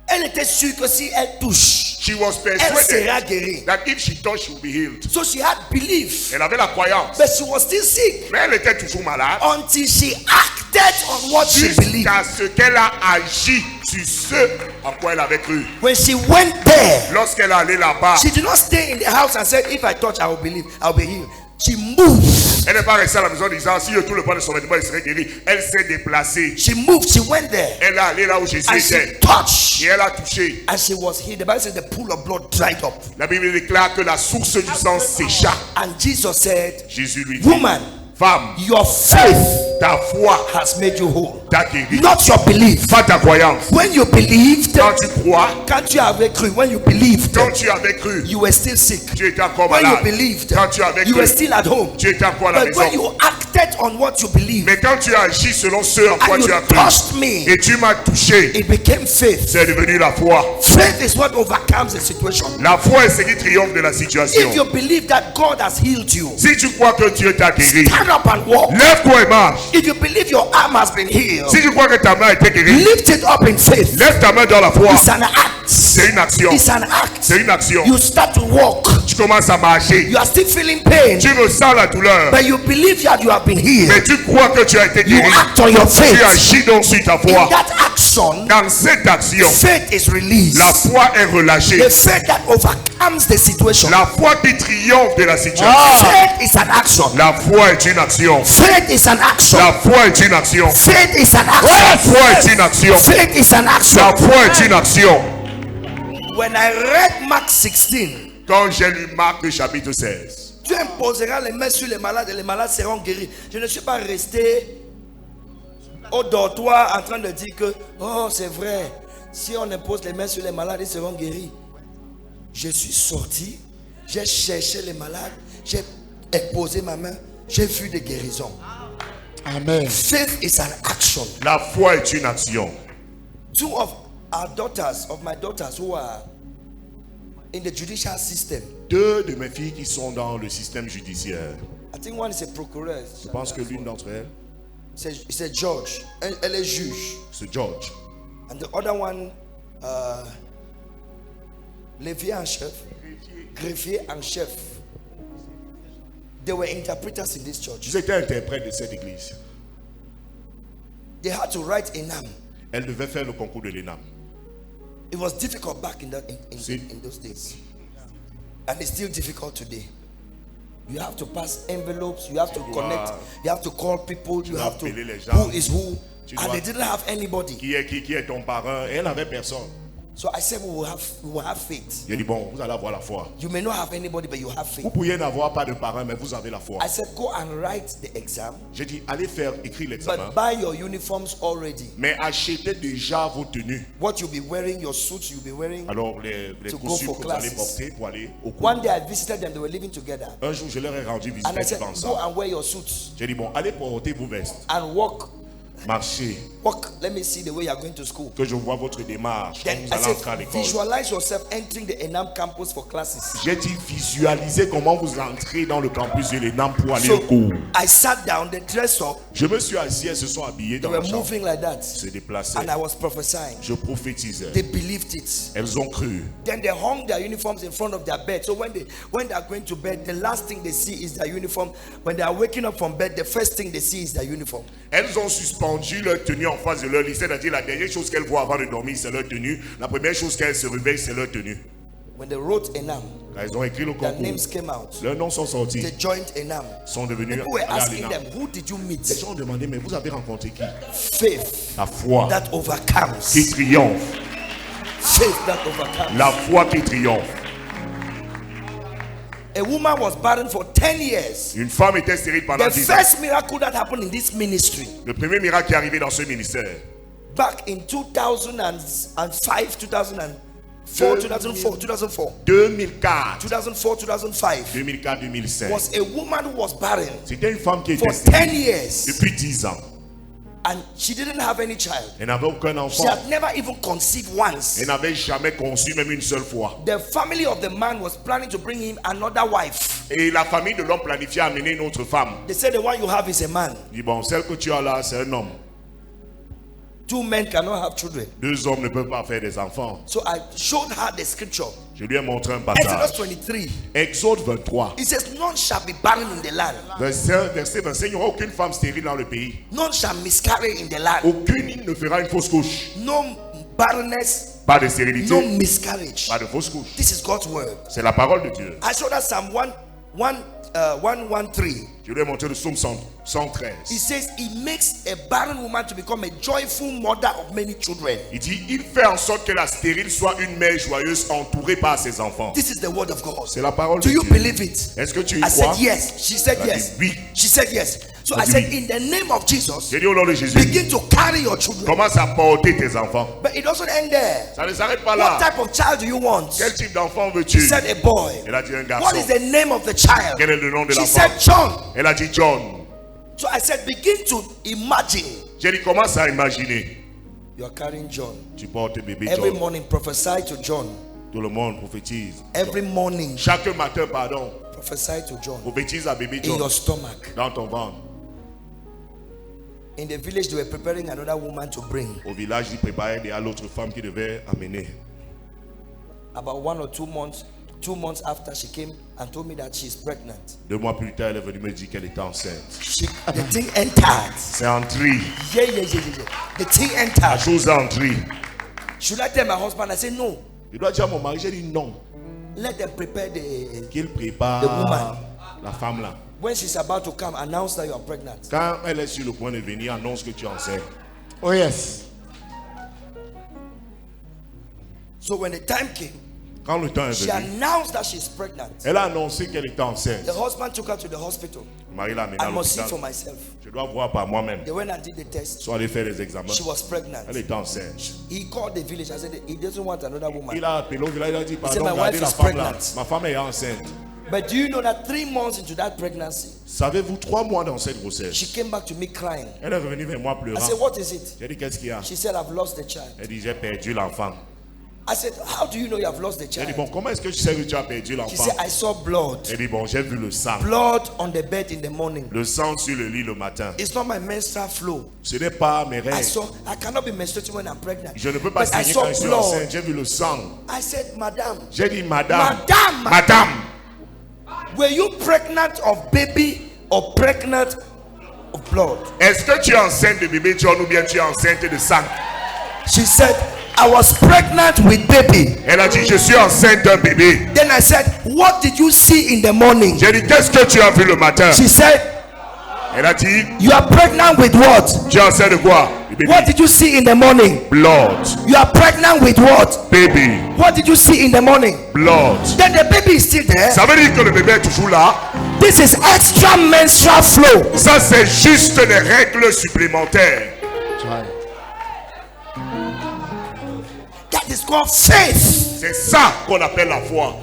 Elle était sûre que si elle touche, She was elle sera persuaded guérie. that if she touched, she will be healed. So she had belief, Elle avait la croyance. but she was still sick Mais elle était toujours malade. until she acted on what she believed. Jusqu'à ce qu'elle a agi sur ce en quoi elle avait cru. When she went there, Lorsqu'elle est allée là-bas, she did not stay in the house and said, if I touch, I will believe, I will be healed. She moved. elle n'est pas restée à la maison disant si je touche le pan de son vêtement, elle serait guérie. Elle s'est déplacée. She moved. She went there Elle est allée là où Jésus and she était. touched, Et elle a touché. and she was healed. The Bible says the pool of blood dried up, La Bible déclare que la source du sang s'échappe. and Jesus said, Jésus lui dit, woman, femme, your faith ta foi has made you whole, t'a guéri. not your belief. Pas ta croyance. When you believed, Quand tu crois, quand tu avais cru, when you believed, quand tu avais cru, you were still sick. tu étais encore When you malade. believed, Quand tu avais you were cru, still at home. tu étais encore à la But when maison. you acted on what you believed Mais quand tu as agi selon ce en quoi and tu you as cru, touched me, et tu m'as touché, it became faith. c'est devenu la foi. Faith is what overcomes the situation. La foi est ce qui triomphe de la situation. If you believe that God has healed you, Si tu crois que Dieu t'a guéri, stand up and walk. lève-toi et marche. If you believe your arm has been healed, Si tu crois que ta main a été guérie, lift it up in faith. lève ta main dans la foi. It's an act. C'est une action. It's an act. C'est une action. You start to walk. Tu commences à marcher. You are still feeling pain, Tu ressens la douleur. but you believe that you have been healed. Mais tu crois que tu as été You guéri. act on your Tu faith. agis donc sur ta In foi. that action, Dans cette action, faith is released. la foi est relâchée. The faith that overcomes the situation. La foi qui triomphe de la situation. Faith is an action. La foi est une action. Faith is an action. La foi est une action. Faith is an La action. foi est une action. Faith is an action. La foi est une action. When I read Mark 16, Quand j'ai lu Marc chapitre 16, tu imposeras les mains sur les malades et les malades seront guéris. Je ne suis pas resté au dortoir en train de dire que, oh c'est vrai, si on impose les mains sur les malades, ils seront guéris. Je suis sorti, j'ai cherché les malades, j'ai imposé ma main, j'ai vu des guérisons. Amen. Faith is an action. la foi est une action. Two of our daughters, of my daughters who are in the judicial system, Deux de mes filles qui sont dans le système judiciaire. I think one is a procureur. Je pense que l'une d'entre elles, C'est George. Elle est juge. c'est George. And the other one, Levier en chef. Greffier en chef. They were interpreters in this church. Ils étaient interprètes de cette église. They had to write Enam. Elle devait faire le concours de l'ENAM. It was difficult back in See? those days. And it's still difficult today. You have to pass envelopes, you have to connect, you have to call people, you dois have to appeler les gens. who is who. Tu And dois- they didn't have anybody. Qui est ton parrain? Et elle n'avait personne. So I said we will have faith. J'ai dit, bon, vous allez avoir la foi. You may not have anybody, but you have faith. Vous pourriez n'avoir pas de parrain, mais vous avez la foi. I said go and write the exam, J'ai dit, allez faire écrire l'examen. but buy your uniforms already. Mais achetez déjà vos tenues. What you'll be wearing, your suits you'll be wearing. Alors, les To go costumes for que vous allez classes. porter pour aller au cours. One day I visited them, they were living together. Un jour, je leur ai rendu visite And I said, vivant go ensemble. and wear your suits J'ai dit, bon, allez porter vos vestes. and walk Marchez. Walk. Let me see the way you are going to school. Que je vois votre démarche. Quand Then vous I allez entrer à said, l'école. visualize yourself entering the Enam campus for classes. J'ai dit visualisez comment vous entrez dans le campus de l'ENAM pour aller So au cours. I sat down, the dress up, Je me suis assis, elles se sont habillées they dans were la chambre. moving like that. Se déplaçaient. And I was prophesying. Je prophétisais. They believed it. Elles ont cru. Then they hung their uniforms in front of their bed. So when they are going to bed, the last thing they see is their uniform. When they are waking up from bed, the first thing they see is their uniform. Elles ont suspendu leur tenue en face de leur lit. C'est-à-dire la dernière chose qu'elles voient avant de dormir, c'est leur tenue. La première chose qu'elles se réveillent, c'est leur tenue. When they wrote Enam, Quand elles ont écrit le their concours, names came out. leurs noms sont sortis. They joined Enam. Sont devenus People were allés à asking l'ENAM. them, who did you Les meet? gens ont demandé, mais vous avez rencontré qui? Faith La foi that overcomes. qui triomphe. Faith that overcomes. La foi qui triomphe. A woman was barren for 10 years. Une femme était stérile pendant The 10 ans. first miracle that happened in this ministry, Le premier miracle qui est arrivé dans ce ministère, back in 2005, 2004, 2004, 2004, 2004, 2005, 2004, 2005. was a woman who was barren C'était une femme qui for était stérile 10 years, depuis 10 ans. and she didn't have any child. Elle n'avait aucun She enfant. had never even conceived once. Elle n'avait jamais conçu même une seule fois. The family of the man was planning to bring him another wife. Et la famille de l'homme planifiait amener une autre femme. They said the one you have is a man. Il dit bon, celle que tu as là, c'est un homme. 2 men cannot have children. 2 hommes ne peuvent pas faire des enfants. So I showed her the scripture. Je lui ai montré un Exodus passage. 23. Exode 23. It says, none shall be barren in the land. Verset 25, il n'y aura aucune femme stérile dans le pays. None shall miscarry in the land. Aucune ne fera une fausse couche. No barrenness, Pas de stérilité, no miscarriage. pas de fausse couche. This is God's word. C'est la parole de Dieu. I showed her Psalm 113. Je lui ai montré le psaume 113. It says, He makes a barren woman to become a joyful mother of many children. Il dit, il fait en sorte que la stérile soit une mère joyeuse entourée par ses enfants. This is the word of God. C'est la parole Do de you Dieu. believe it? Est-ce que tu y I crois? said yes. She said Elle a yes. dit oui. She said yes. So I Elle a dit said, oui. in the name of Jesus, J'ai dit au nom de Jésus, begin to carry your children. commence à porter tes enfants. But it doesn't end there. Ça ne s'arrête pas What là. type of child do you want? Quel type d'enfant She veux-tu? said a boy. Elle a dit un What garçon. is the name of the child? Quel est le nom de She l'enfant? said John. Elle a dit John. So I said, begin to imagine J'ai dit, commence à imaginer. you are carrying John. Tu portes bébé Every John. morning, prophesy to John. Tout le monde prophétise. Every morning, Chaque matin, pardon, prophesy to John prophétise à bébé in John your stomach. dans ton ventre. In the village, they were preparing another woman to bring. Au village, il préparait déjà l'autre femme qui devait amener. About 1 or 2 months, 2 months after, she came and told me that she's pregnant. 2 mois plus tard, elle est venue me dire qu'elle était enceinte. The thing entered. C'est entré. Yeah. The thing La entered. chose est entrée. Should I tell my husband? I said no. Je dois dire à mon mari, j'ai dit non. Let them prepare the. Qu'il The prépare woman. la femme là. When she's about to come, announce that you are pregnant. Quand elle est sur le point de venir, annonce que tu es enceinte. Oh, yes. So when the time came, Quand le temps est she venu, announced that she's pregnant. elle a annoncé qu'elle était enceinte. The husband took her to the hospital. Le mari l'a amenée I à must see l'hôpital. for myself. Je dois voir par moi-même. They went and did the test. Soit aller faire les examens. She was pregnant. Elle était enceinte. He called the village. I said he doesn't want another woman. Il a appelé au village, il a dit, said, pardon, "My regardez wife la is femme là. pregnant." Ma femme est enceinte. But do you know that 3 months into that pregnancy, Savez-vous, 3 mois dans cette grossesse, she came back to me crying. elle est revenue vers moi I pleurant. said, what is it? J'ai dit, qu'est-ce qu'il y a? She said, I've lost the child. Elle dit, j'ai perdu l'enfant. I said, how do you know you have lost the J'ai dit, child? bon, comment est-ce que tu sais que tu as perdu She l'enfant? said, I saw blood. Elle dit, bon, j'ai vu le sang. Blood on the bed in the morning. Le sang sur le lit le matin. It's not my menstrual flow. Ce n'est pas mes I règles. cannot be menstruating when I'm pregnant. Je ne peux pas But I saigner saw quand je suis enceinte. blood. J'ai vu le sang. I said, madam, J'ai dit, madame. Madame. Were you pregnant of baby or pregnant of blood? Est-ce que tu es enceinte de bébé John ou bien tu es enceinte de sang? She said, I was pregnant with baby. Elle a dit, je suis enceinte d'un bébé. Then I said, what did you see in the morning? J'ai dit, qu'est-ce que tu as vu le matin? She said, Elle a dit, you are pregnant with what? tu es enceinte de quoi? Le bébé. What did you see in the morning? Blood. You are pregnant with what? Baby. What did you see in the morning? Blood. Then the baby is still there. Ça veut dire que le bébé est toujours là. This is extra menstrual flow. Ça, c'est juste des règles supplémentaires. That is called faith. C'est ça qu'on appelle la foi.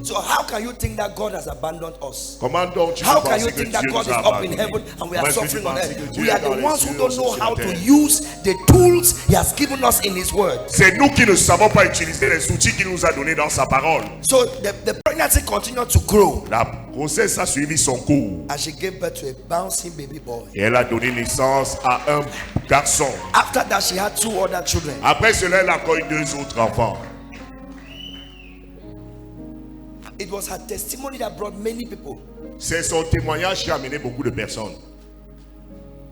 So how can you think that God has abandoned us? Comment donc tu How peux can you penser que think that Dieu God nous is a up in abandonnés? heaven and we are Comment est-ce que tu suffering on penses earth? que Dieu We are est dans the les ones who cieux, don't nous know sommes how sur la to terre? use the tools He has given us in His word. C'est nous qui ne savons pas utiliser les outils qu'il nous a donnés dans sa parole. So the pregnancy continued to grow La grossesse a suivi son cours and she gave birth to a bouncing baby boy. et elle a donné naissance à un garçon. After that, she had 2 other children. Après cela, elle a encore eu 2 autres enfants. It was her testimony that brought many people. C'est son témoignage qui a amené beaucoup de personnes.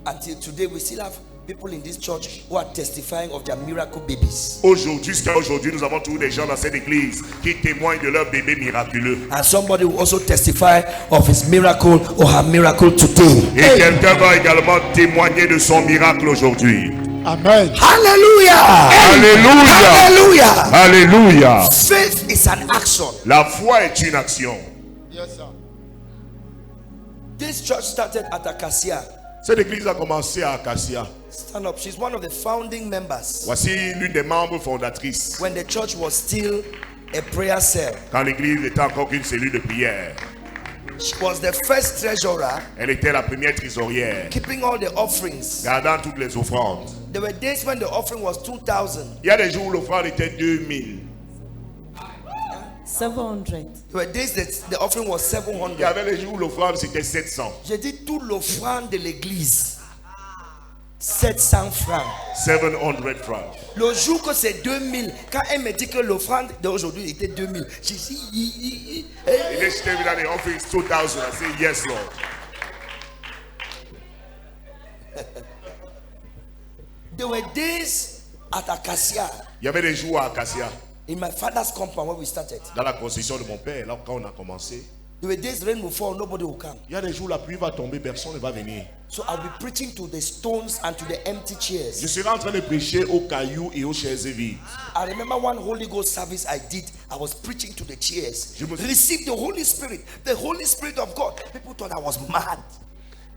Until today, we still have people in this church who are testifying of their miracle babies. Aujourd'hui, jusqu'à aujourd'hui, nous avons toujours des gens dans cette église qui témoignent de leur bébé miraculeux. And somebody will also testify of his miracle or her miracle today. Et quelqu'un va également témoigner de son miracle aujourd'hui. Amen. Hallelujah! Alléluia! Hallelujah! Alléluia! Faith is an action. La foi est une action. Yes, sir. This church started at Acacia. Cette église a commencé à Acacia. Stand up. She's one of the founding members. Voici l'une des membres fondatrices. When the church was still a prayer cell, Quand l'église était encore qu'une cellule de prière, she was the first treasurer, elle était la première trésorière, keeping all the offerings. gardant toutes les offrandes. There were days when the offering was 2,000. Il y a des jours où l'offrande était 2000. 700. There were days that the offering was Il y 700. avait les jours où l'offrande c'était 700. J'ai dit tout l'offrande de l'église. 700 francs. 700 francs. Le jour que c'est 2000, quand elle me dit que l'offrande d'aujourd'hui était 2000, j'ai dit, And then she told me that the offering is 2,000. I said, yes, Lord. there were days at Acacia, Il y avait des jours à Acacia, in my father's compound where we started. dans la construction de mon père, là quand on a commencé. There were days rain will fall, nobody will come. Il y a des jours où la pluie va tomber, personne ne va venir. So I'll be preaching to the stones and to the empty Je chairs. serai en train de prêcher aux cailloux et aux chaises vides. I remember one Holy Ghost service I did. I was preaching to the chairs. Je me- Receive the Holy Spirit of God. People thought I was mad.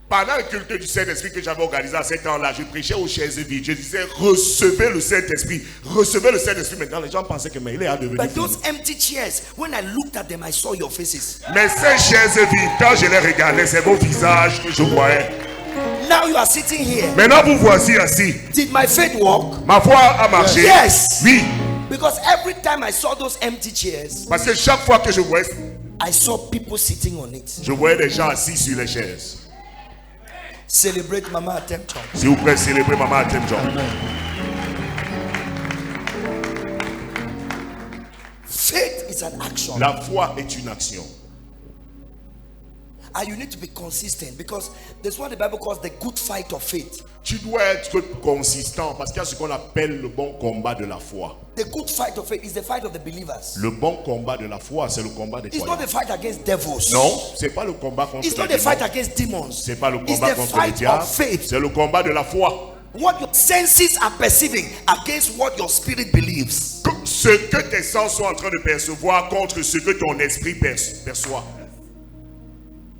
Pendant le culte du Saint-Esprit que j'avais organisé à ce temps-là, je prêchais aux chaises vides. Je disais, recevez le Saint-Esprit. Recevez le Saint-Esprit. Maintenant, les gens pensaient que mais il est à devenir But fou. those empty chairs, when I looked at them, I saw your faces. Mais ces chaises vides, quand je les regardais, c'est vos visages que je voyais. Now you are sitting here. Maintenant, vous voici assis. Did my faith work? Ma foi a marché. Yes. Oui. Because every time I saw those empty chairs, Parce que chaque fois que je voyais, I saw people sitting on it. je voyais des gens assis sur les chaises. Celebrate Mama Attention. S'il vous plaît, célébrez Maman Attention. Faith is an action. La foi est une action. And you need to be consistent because that's what the Bible calls the good fight of faith. Tu dois être consistant parce qu'il y a ce qu'on appelle le bon combat de la foi. The good fight of faith is the fight of the believers. Le bon combat de la foi, c'est le combat des It's not croyants. the fight against devils. Non, c'est pas le combat contre It's les not the fight démons. against demons. C'est pas le It's combat the contre les fight diables. of faith. C'est le combat de la foi. What your senses are perceiving against what your spirit believes. Ce que tes sens sont en train de percevoir contre ce que ton esprit perçoit.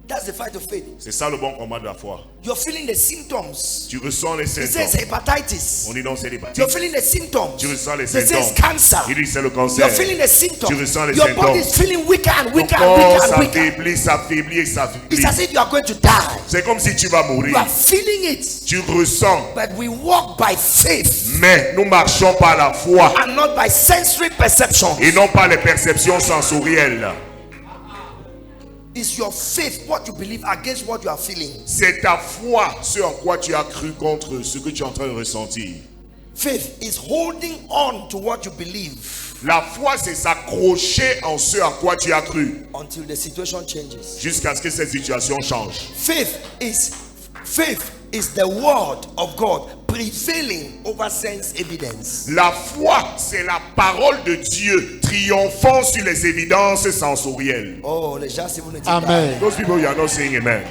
That's the fight of faith. C'est ça le bon combat de la foi. You're feeling the symptoms. Tu ressens les It says symptômes. hepatitis. On dit non, c'est l'hépatite. You're feeling the symptoms. Tu ressens les It says symptômes. cancer. Il dit c'est le cancer. You're feeling the symptoms. Tu ressens les Your symptômes. body is feeling weaker and Ton weaker and corps weaker and weaker. s'affaiblit, s'affaiblit et s'affaiblit. It's as if you are going to die. C'est comme si tu vas You mourir. are feeling it. Tu ressens. But we walk by faith Mais nous marchons par la foi and not by sensory perception. et non pas les perceptions sensorielles. It's your faith, what you believe against what you are feeling. C'est ta foi, ce en quoi tu as cru contre ce que tu es en train de ressentir. Faith is holding on to what you believe La foi, c'est s'accrocher en ce en quoi tu as cru until the situation changes. jusqu'à ce que cette situation change. Faith is the word of God prevailing over sense evidence. La foi, c'est la parole de Dieu triomphant sur les évidences sensorielles. Oh, les gens, si vous ne dites pas. Amen. Those people, you are not saying amen.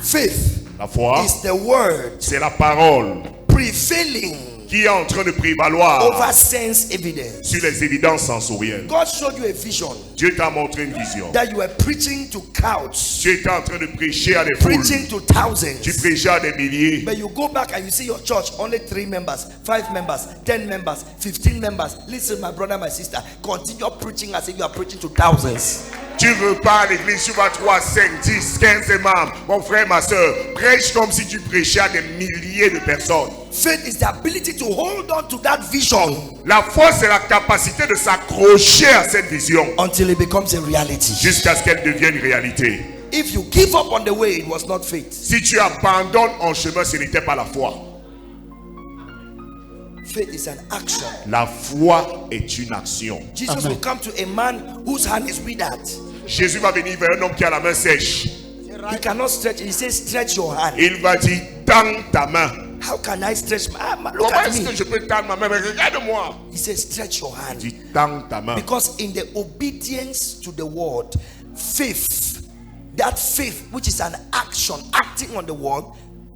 Faith La foi, is the word c'est la parole prevailing qui est en train de prévaloir over sense evidence. sur les évidences sensorielles. God showed you a vision Dieu t'a montré une vision. that you were preaching to crowds, Tu étais en train de prêcher à des foules. preaching to thousands. Tu prêchais à des milliers. But you go back and you see your church only 3 members, 5 members, 10 members, 15 members. Listen, my brother, my sister, continue preaching as if you are preaching to thousands. Tu repars à l'église, tu vas 3, 5, 10, 15 membres. Mon frère, ma soeur, prêche comme si tu prêchais à des milliers de personnes. Faith is the ability to hold on to that vision La foi, c'est la capacité de s'accrocher à cette vision until it becomes a reality. jusqu'à ce qu'elle devienne réalité. If you give up on the way, it was not faith. Si tu abandonnes en chemin, ce n'était pas la foi. Faith is an action. La foi est une action. Jesus Amen. will come to a man whose hand is withered. Jésus va venir vers un homme qui a la main sèche. He cannot stretch it. He says, stretch your hand. Il va dire, tends ta main. How can I stretch my hand? Look Comment at est-ce que me. je peux tendre ma main? Mais regarde-moi. He says, stretch your hand. Il dit, tends ta main. Because in the obedience to the word, faith, that faith which is an action, acting on the word,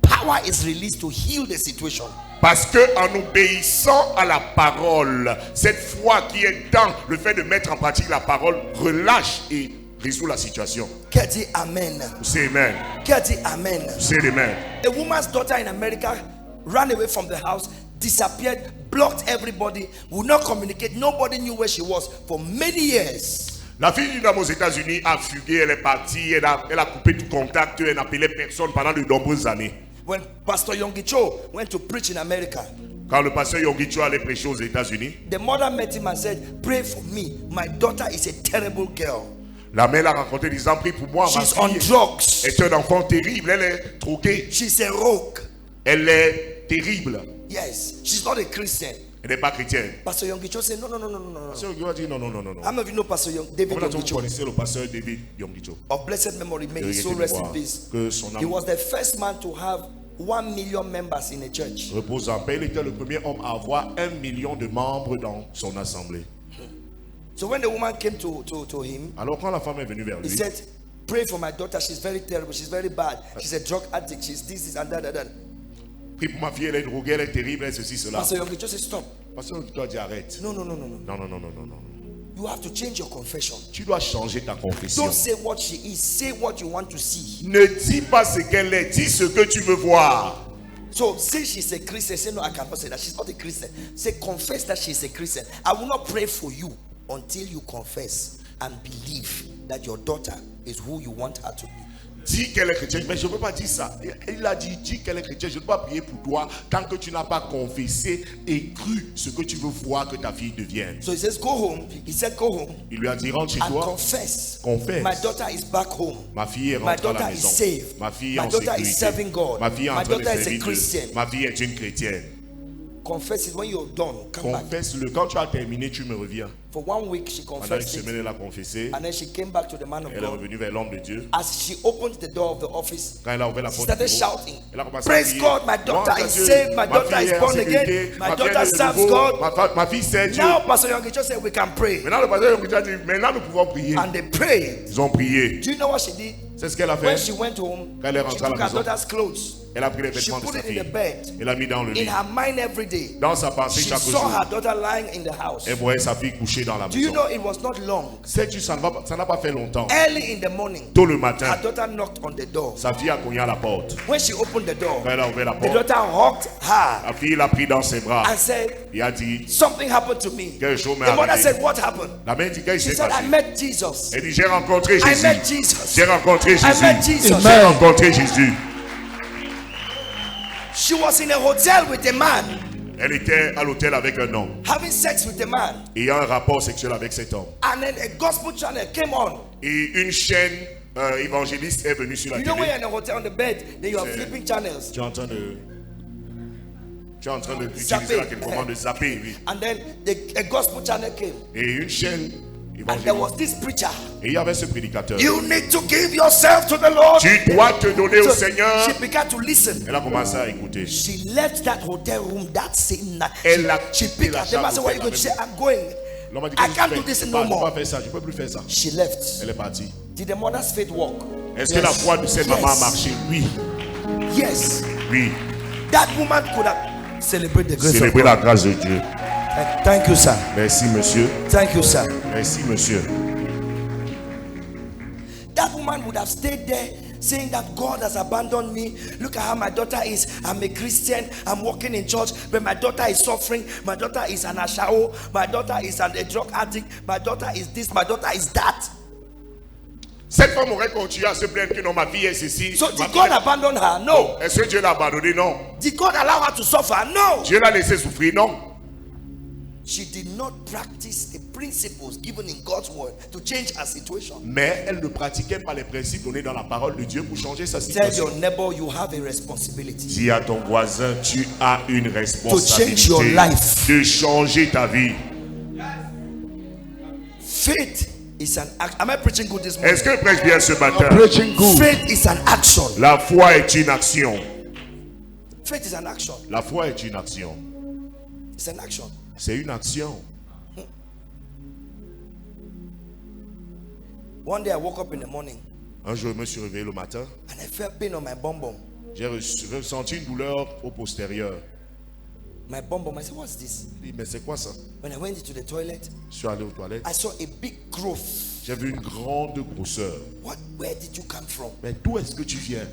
power is released to heal the situation. Parce que en obéissant à la parole, cette foi qui est dans le fait de mettre en pratique la parole relâche et résout la situation. Get it, amen. C'est amen. Get it, amen. C'est amen. A woman's daughter in America ran away from the house, disappeared, blocked everybody, would not communicate. Nobody knew where she was for many years. La fille d'une dame aux États-Unis a fugué, elle est partie, elle a coupé tout contact, elle n'appelait personne pendant de nombreuses années. When Pastor Yonggi Cho went to preach in America, Quand le pasteur Yonggi Cho allait prêcher aux États-Unis, the mother met him and said, pray for me. My daughter is a terrible girl. la mère l'a rencontré disant, prie pour moi, ma She's on fille drugs. est un enfant terrible, elle est troquée, She's a rogue. elle est terrible, Yes, she's not a Christian. elle n'est pas chrétienne. Pastor Yonggi Cho said, no. Pasteur Yonggi Cho a dit, non. How many of you know Pastor David Combien d'entre Yonggi vous Cho? connaissez le pasteur David Yonggi Cho? Of blessed memory, may De his soul regretter de rest in voir peace. que son He âme was the first man to have 1 million members in a church. repose en paix. Il était le premier homme à avoir 1 million de membres dans son assemblée. So when the woman came to him, Alors quand la femme est venue vers he lui, said, pray for my daughter. She's very terrible. She's very bad. She's a drug addict. She's this and that. prie pour ma fille, elle est droguée, elle est terrible, elle est ceci, cela. Pastor Yonggi Cho said, stop. Pasteur Yonggi Cho a dit, arrête. No. Non. You have to change your confession. Tu dois changer ta confession. Don't say what she is. Say what you want to see. Ne dis pas ce qu'elle est, dis ce que tu veux voir. So say she's a Christian. Say no, I cannot say that. She's not a Christian. Say confess that she's a Christian. I will not pray for you until you confess and believe that your daughter is who you want her to be. Dis qu'elle est chrétienne, mais je ne peux pas dire ça. Il a dit, dis qu'elle est chrétienne, je ne peux pas prier pour toi tant que tu n'as pas confessé et cru ce que tu veux voir que ta fille devienne. So he says, go home. He said, go home Il lui a dit, rentre chez and toi. confess. Confesse. My daughter is back home. Ma fille est My rentrée à la daughter is maison. saved. Ma fille est My en daughter is sécurité. serving God. Ma fille est en My train de daughter is a servir Christian. Dieu. Ma fille est une chrétienne. Confess it when you're done. Come back. Confesse-le. Quand tu as terminé, tu me reviens. For 1 week, she Pendant une confessed it. semaine, elle a confessé. And then she came back to the man of Elle est God. revenue vers l'homme de Dieu. As she opened the door of the office, Quand elle a ouvert la she porte started du bureau, shouting, elle a commencé à praise crier, God, my daughter Louange à is Dieu. saved, my Ma daughter fille is est en born sécurité. again, my Ma fille daughter est de serves nouveau. God. Ma fille sert Dieu. Now Pastor Yonggi Cho said we can pray. Maintenant, le pasteur Yonggi Cho a dit, maintenant nous pouvons prier. And they prayed. Ils ont prié. Do you know what she did? C'est ce qu'elle a When fait. she went home, Quand elle est she rentrée à took la her maison, daughter's clothes. elle a pris les She vêtements de put sa it in fille. the bed. Elle l'a mis dans le In lit. her mind every day, Dans sa pensée she chaque saw jour, her daughter lying in the house. elle voyait sa fille couchée dans la Do you maison. know it was not long? Sais-tu, ça n'a pas fait longtemps. Early in the morning, Tôt le matin, her daughter knocked on the door. sa fille a cogné à la porte. When she opened the door, Quand elle a ouvert la the porte, daughter hugged her la fille l'a pris dans ses bras. and said, Il a dit, something happened to me. quelque chose m'est The mother arrivé. said, what happened? La mère dit, qu'est-ce She qui s'est said, I passé? met Jesus. Elle dit, j'ai rencontré I Jésus. met Jesus. J'ai rencontré I met Jésus. Jesus. J'ai rencontré Jésus. She was in a hotel with a man, Elle était à l'hôtel avec un homme, having sex with a man. ayant un rapport sexuel avec cet homme. And then a gospel channel came on. Et une chaîne évangéliste est venue sur la You know when télé. you're in a hotel on the bed, then you are C'est- flipping channels. Tu es en train d'utiliser Zapper. la télécommande de zapper, oui. And then a gospel channel came. Et une chaîne And there was évangéliste. this preacher. Et il y avait ce prédicateur. You need to give yourself to the Lord. Tu dois te donner au So Seigneur. she began to listen. Elle a commencé à écouter. She left that hotel room that same night. Elle a She quitté picked la her them and said, chambre "Where you going?" She said, "I'm going." L'homme a dit, I qu'est-ce can't que do tu this fais? no Je peux pas more. faire ça, je peux plus faire ça. She left. Elle est partie. Did the mother's faith walk? Est-ce que la foi de cette maman a Yes. marché? Oui. Yes. Oui. That woman could have celebrated the grace of Célébrez God. la grâce de Dieu. Thank you, sir. Merci, monsieur. Thank you, sir. Merci, monsieur. That woman would have stayed there saying that God has abandoned me. Look at how my daughter is. I'm a Christian. I'm working in church, but my daughter is suffering. My daughter is an ashao. My daughter is a drug addict. My daughter is this. My daughter is that. Cette femme aurait continué à se plaindre que non, ma fille est ceci. So ma did fille God est- abandon her? No. Est-ce que Dieu l'a abandonné? Non. Did God allow her to suffer? No. Dieu l'a laissé souffrir? Non. She did not practice the principles given in God's word to change her situation. Mais elle ne pratiquait pas les principes donnés dans la parole de Dieu pour changer sa Tell situation. your neighbor you have a responsibility. Dis à ton voisin, tu as une change your responsabilité life. de changer ta vie. Faith is an act. Am I preaching good this morning? Est-ce que je prêche bien ce matin? Preaching good. Faith is an action. La foi est une action. Faith is an action. La foi est une action. It's an action. C'est une action. One day I woke up in the morning Un jour, je me suis réveillé le matin. and I felt pain on my bum bum. J'ai ressenti une douleur au postérieur. My bum bum. I said, what's this? Je dis, mais c'est quoi ça? When I went into the toilet, Je suis allé aux toilettes. I saw a big growth. J'ai vu une grande grosseur. Where did you come from? Mais d'où est-ce que tu viens?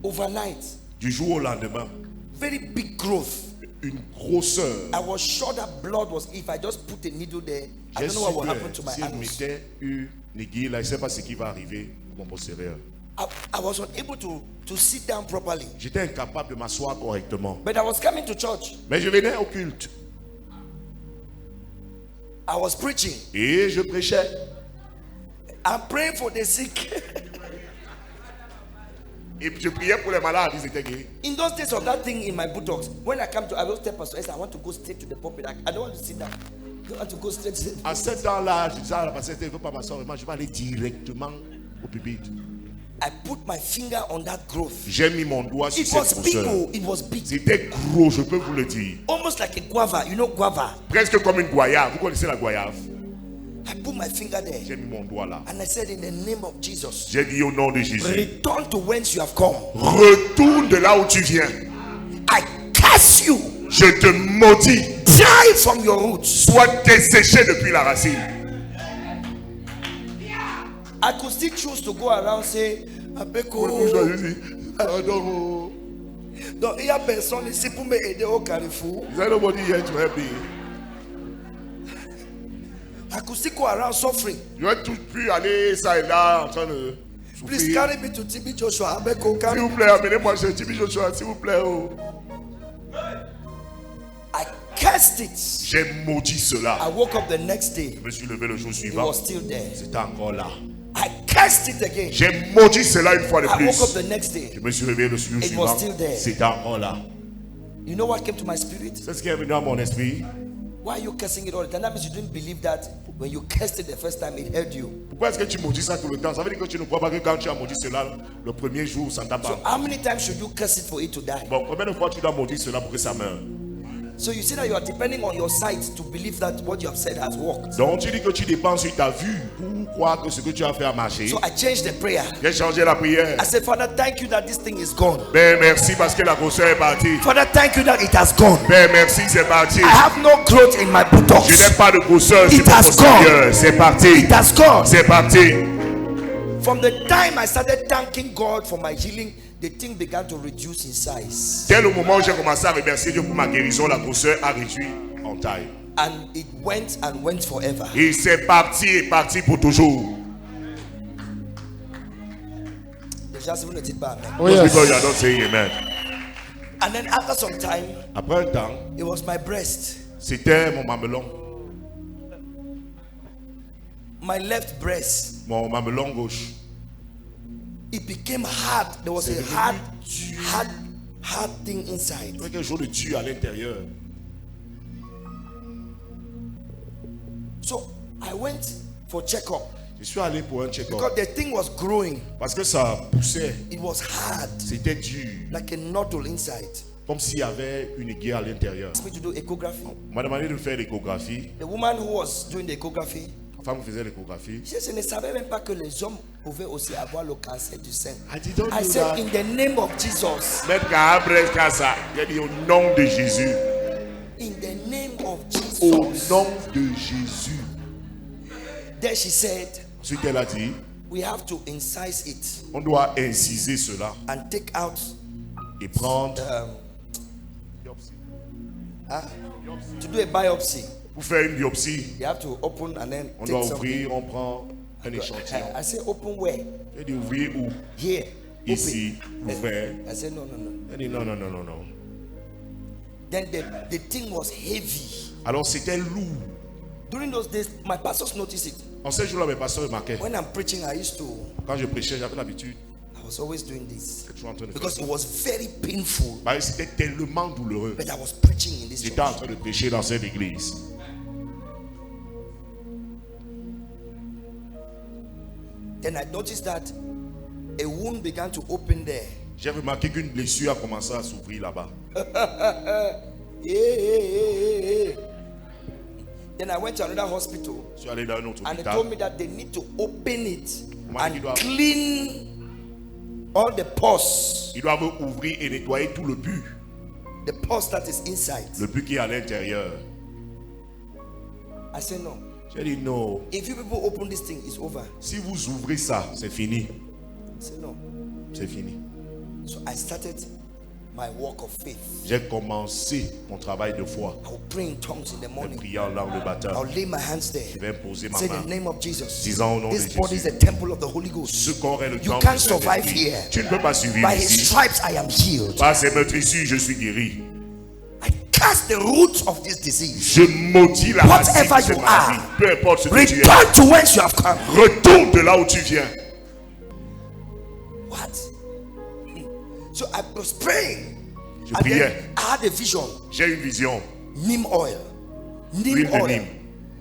Overnight, Du jour au lendemain, very big growth. une grosseur. I was sure that blood was, if I just put a needle there, I J'ai don't su know what will que happen to my si je anus. mettais une aiguille là, je ne sais pas ce qui va arriver à mon postérieur. I was unable to sit down properly. J'étais incapable de m'asseoir correctement. But I was coming to church. Mais je venais au culte I was preaching. et je prêchais. I'm praying for the sick. Et je priais pour les malades, ils étaient guéris. In those days of that thing in my buttocks, when I come to, I will tell Pastor Esther, I want to go straight to the pulpit. I don't want to sit down. I want to go straight to the À ce temps-là, je disais à la pasteur, je ne veux pas m'asseoir, je vais aller directement au pupitre. I put my finger on that growth. J'ai mis mon doigt sur It was cette big. grosseur. Oh, it was big. C'était gros, je peux vous le dire. Almost like a guava. You know guava. Presque comme une goyave. Vous connaissez la goyave? I put my finger there. J'ai mis mon doigt là. And I said, in the name of Jesus, J'ai dit au nom de Jésus, return to whence you have come. retourne de là où tu viens. I curse you. Je te maudis. Die from your roots. Sois desséché depuis la racine. I could still choose to go around say, Abeko. Pardon. Donc il y a personne ici pour m'aider au carrefour. Is there nobody here to help me? I could still go around suffering. Je vais tout plus aller ça et là en train de Please souffrir. carry me to TB Joshua. Abeko, S'il carry vous me. plaît, amenez-moi chez Tibi Joshua, s'il vous plaît. Oh. I cursed it. J'ai maudit I cela. woke up the next day. Je me suis levé le jour It suivant. was still there. C'était encore là. I cursed it again. J'ai maudit cela une fois de I woke up plus. the next day. Je me suis réveillé le jour It suivant. was still there. C'était encore là. You know what came to my spirit? C'est ce qui est venu à mon esprit. Why are you cursing it all the time? That means you didn't believe that when you cursed it the first time, it hurt you. Pourquoi est-ce que tu maudis ça tout le temps? Ça veut dire que tu ne crois pas que quand tu as maudit cela, le premier jour, ça t'a So pas. how many times should you curse it for it to die? Bon, combien de fois tu dois maudire cela pour que ça meure? So you see that you are depending on your sight to believe that what you have said has worked. Donc tu dis que tu dépends sur ta vue pour croire que ce que tu as fait a marché. So I changed the prayer. J'ai changé la prière. I said, Father, thank you that this thing is gone. Père, merci parce que la grosseur est partie. Father, thank you that it has gone. Père, merci, c'est parti. I have no growth in my Je buttocks. n'ai pas de grosseur It sur mon has postérieur. C'est parti. It has gone. C'est parti. From the time I started thanking God for my healing, the thing began to reduce in size. Dès le moment où j'ai commencé à remercier Dieu pour ma guérison, la grosseur a réduit en taille. And it went and went forever. Et c'est parti et parti pour toujours. Just even a bit bad, man. Oh, Those people you are yes. not saying amen. And then after some time, Après un temps, it was my breast. c'était mon mamelon. My left breast. Mon mamelon gauche. It became hard. There was a hard thing inside. Il y avait quelque chose de dur à l'intérieur. So I went for checkup Je suis allé pour un check-up. because the thing was growing. Parce que ça poussait. It was hard, C'était dur. like a noddle inside. Comme s'il y avait une aiguille à l'intérieur. Asked me to do echography. On m'a demandé de faire l'échographie. The woman who was doing the echography, La femme qui faisait l'échographie. je ne savais même pas que les hommes pouvaient aussi avoir le cancer du sein. I didn't I know said, that. in the name of Jesus, Mettre Gabriel Casa. Il a dit au nom de Jésus. in the name of Au Jesus. nom de Jésus. Then she said, Ensuite, elle a dit, we have to incise it on doit inciser cela and take out et prendre to do a biopsy. pour faire une biopsie. You have to open and then On take doit something ouvrir, on prend Un échantillon. I said, open where? J'ai dit ouvrir où? Here. Ici, Open. ouvert. I said, no. Il a dit non, non, non, non, non. Then the thing was heavy. Alors c'était lourd. During those days, my pastors noticed it. En ces jours-là, mes pasteurs remarquaient. When I'm preaching, I used to, Quand je prêchais, j'avais l'habitude. I was always doing this. J'étais toujours en train de faire Because ça. it was very painful. Bah, c'était tellement douloureux. But I was preaching in this J'étais en church. train de prêcher dans cette église. Then I noticed that a wound began to open there. J'ai remarqué qu'une blessure a commencé à s'ouvrir là-bas. Yeah. Then I went to another hospital Je suis allé dans un autre and they hôpital. told me that they need to open it M'a dit, and il doit- clean all the pus, Ils doivent ouvrir et nettoyer tout le pus. the pus that is inside. Le pus qui est à l'intérieur. I said, no. J'ai dit non. If you people open this thing, it's over. Si vous ouvrez ça, c'est fini. I said, no. C'est fini. So I started my walk of faith. J'ai commencé mon travail de foi. I will pray in tongues in the En morning. priant dans le I'll baptême. lay my hands Je there. vais imposer ma Say the main. name of Jesus. Disons au nom de This body is Jésus. the temple of the Holy Ghost. Ce corps est le You temple can't du survive Saint-Esprit. here. Tu ne peux pas survivre By his ici. stripes I am healed. Par ses meurtres ici, je suis guéri. I cast the roots of this disease. Je maudis la racine Whatever de cette you maladie. are, Peu importe ce que tu es. Return to whence you have come. Retourne de là où tu viens. What? So I was praying. Je And priais. then I had a vision. J'ai une vision. Neem oil. Neem Huile de oil. Nîmes.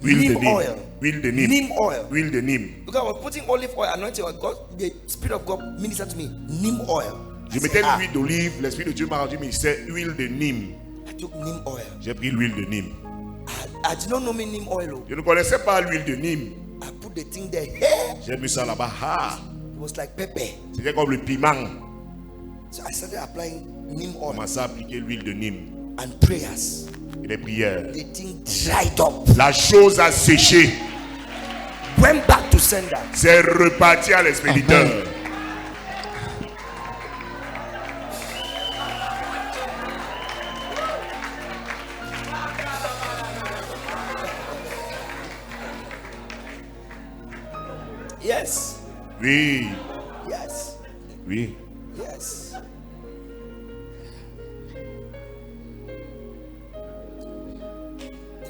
Huile de Neem Nîmes. oil. Huile de Nîmes. Neem oil. Huile de Nîmes. Because I was putting olive oil, anointing oil. God, the Spirit of God ministered to me. Neem oil. I Je said, mettais ah. l'huile d'olive. L'Esprit de Dieu m'a rendu ministère. Huile de Nîmes. I took neem oil. J'ai pris l'huile de Nîmes. I did not know me neem oil. Oh. Je ne connaissais pas l'huile de Nîmes. I put the thing there. Hey, J'ai mis ça là-bas. Ah, it was like pepper. c'était comme le piment. So I started applying neem On oil commençait à appliquer l'huile de Nîmes. and prayers. Et les prières. The thing dried up. La chose a séché. Went back to sender. C'est reparti à l'expéditeur. Amen. Yes. Oui, Yes. oui. Yes.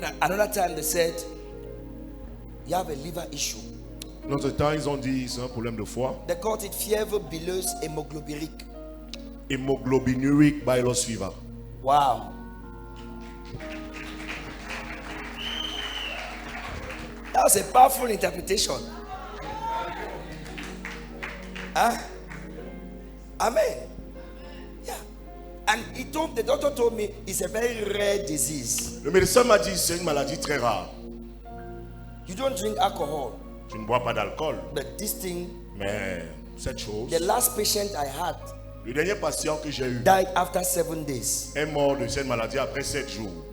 And another time they said, you have a liver issue. Notre temps, ils ont dit c'est un problème de foie. They called it fièvre bileuse hémoglobinique. Hémoglobinuric bilose fever. Wow. That was a powerful interpretation. Huh? Amen. Yeah. And the doctor told me it's a very rare disease. Le médecin m'a dit c'est une maladie très rare. You don't drink alcohol, Je ne bois pas d'alcool. but this thing, Mais cette chose, the last patient I had le dernier patient que j'ai eu died after 7 days. est mort de cette maladie après 7 jours.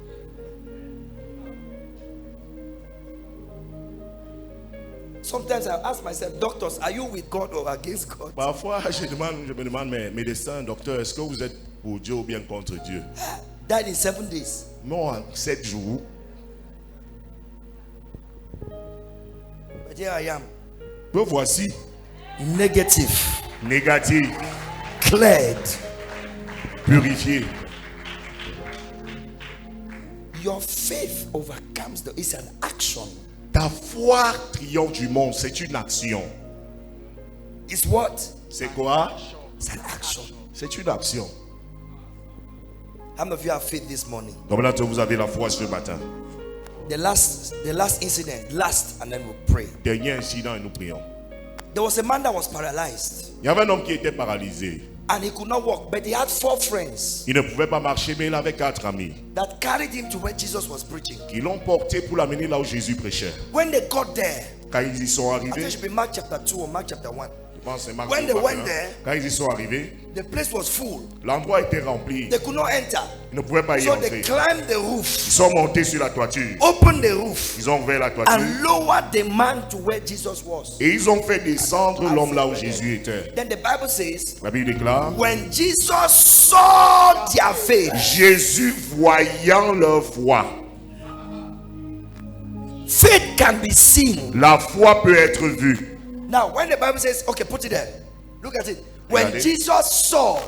Sometimes I ask myself, doctors, are you with God or against God? Parfois, je me demande, mais médecin, docteur, est-ce que vous êtes pour Dieu ou bien contre Dieu? Died in 7 days. Non, en 7 jours. But here I am. Me voici, Negative. négatif, Cleared. purifié. Your faith overcomes it's an action. Ta foi triomphe du monde, c'est une action. It's what? C'est quoi? It's an action. C'est une action. How many of you have faith this morning? Combien d'entre vous avez la foi ce matin? The last incident, and then we'll pray. Dernier incident et nous prions. There was a man that was paralyzed Il y avait un homme qui était paralysé. and he could not walk, but he had 4 friends Il ne pouvait pas marcher, mais il avait 4 amis that carried him to where Jesus was preaching. qui l'ont porté pour l'amener là où Jésus prêchait. When they got there, Quand ils y sont I think arrivés, it should be Mark chapter 2 or Mark chapter 1. je pense que c'est Marc When they chapitre went 1. there, Quand ils y sont arrivés, the place was full. l'endroit était rempli. They could not enter. Ils ne pouvaient pas y So entrer. they climbed the Ils roof, sont montés sur la toiture. opened the roof, Ils ont ouvert la toiture. and lowered the man to where Jesus was. Et ils ont fait descendre l'homme là où Jésus était. Then the Bible says, La Bible déclare, when Jesus saw their faith, Jésus voyant leur foi, Faith can be seen. La foi peut être vue. Now, when the Bible says, okay, put it there. Look at it. When Regardez. Jesus saw,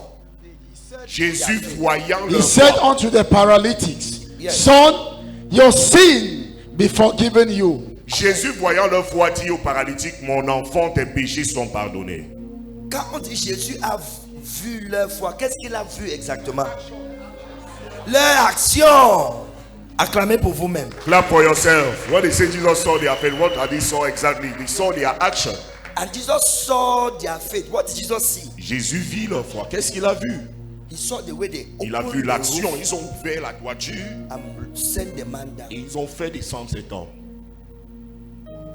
Jésus voyant He leur said foi, unto the paralytics, Yes. Son, your sin be forgiven you. Jésus voyant leur foi dit aux paralytiques, mon enfant, tes péchés sont pardonnés. quand on dit Jésus a vu leur foi, qu'est-ce qu'il a vu exactement? Leur action. Acclamez pour vous-même. Clap for yourself. When they say Jesus saw their faith, what did he saw exactly? They saw their action. And Jesus saw their faith. What did Jesus see? Jésus vit leur foi. Qu'est-ce qu'il a vu? He saw the way they Il a opened vu the l'action. roof Ils ont ouvert la toiture and sent the man down. et ils ont fait descendre cet homme.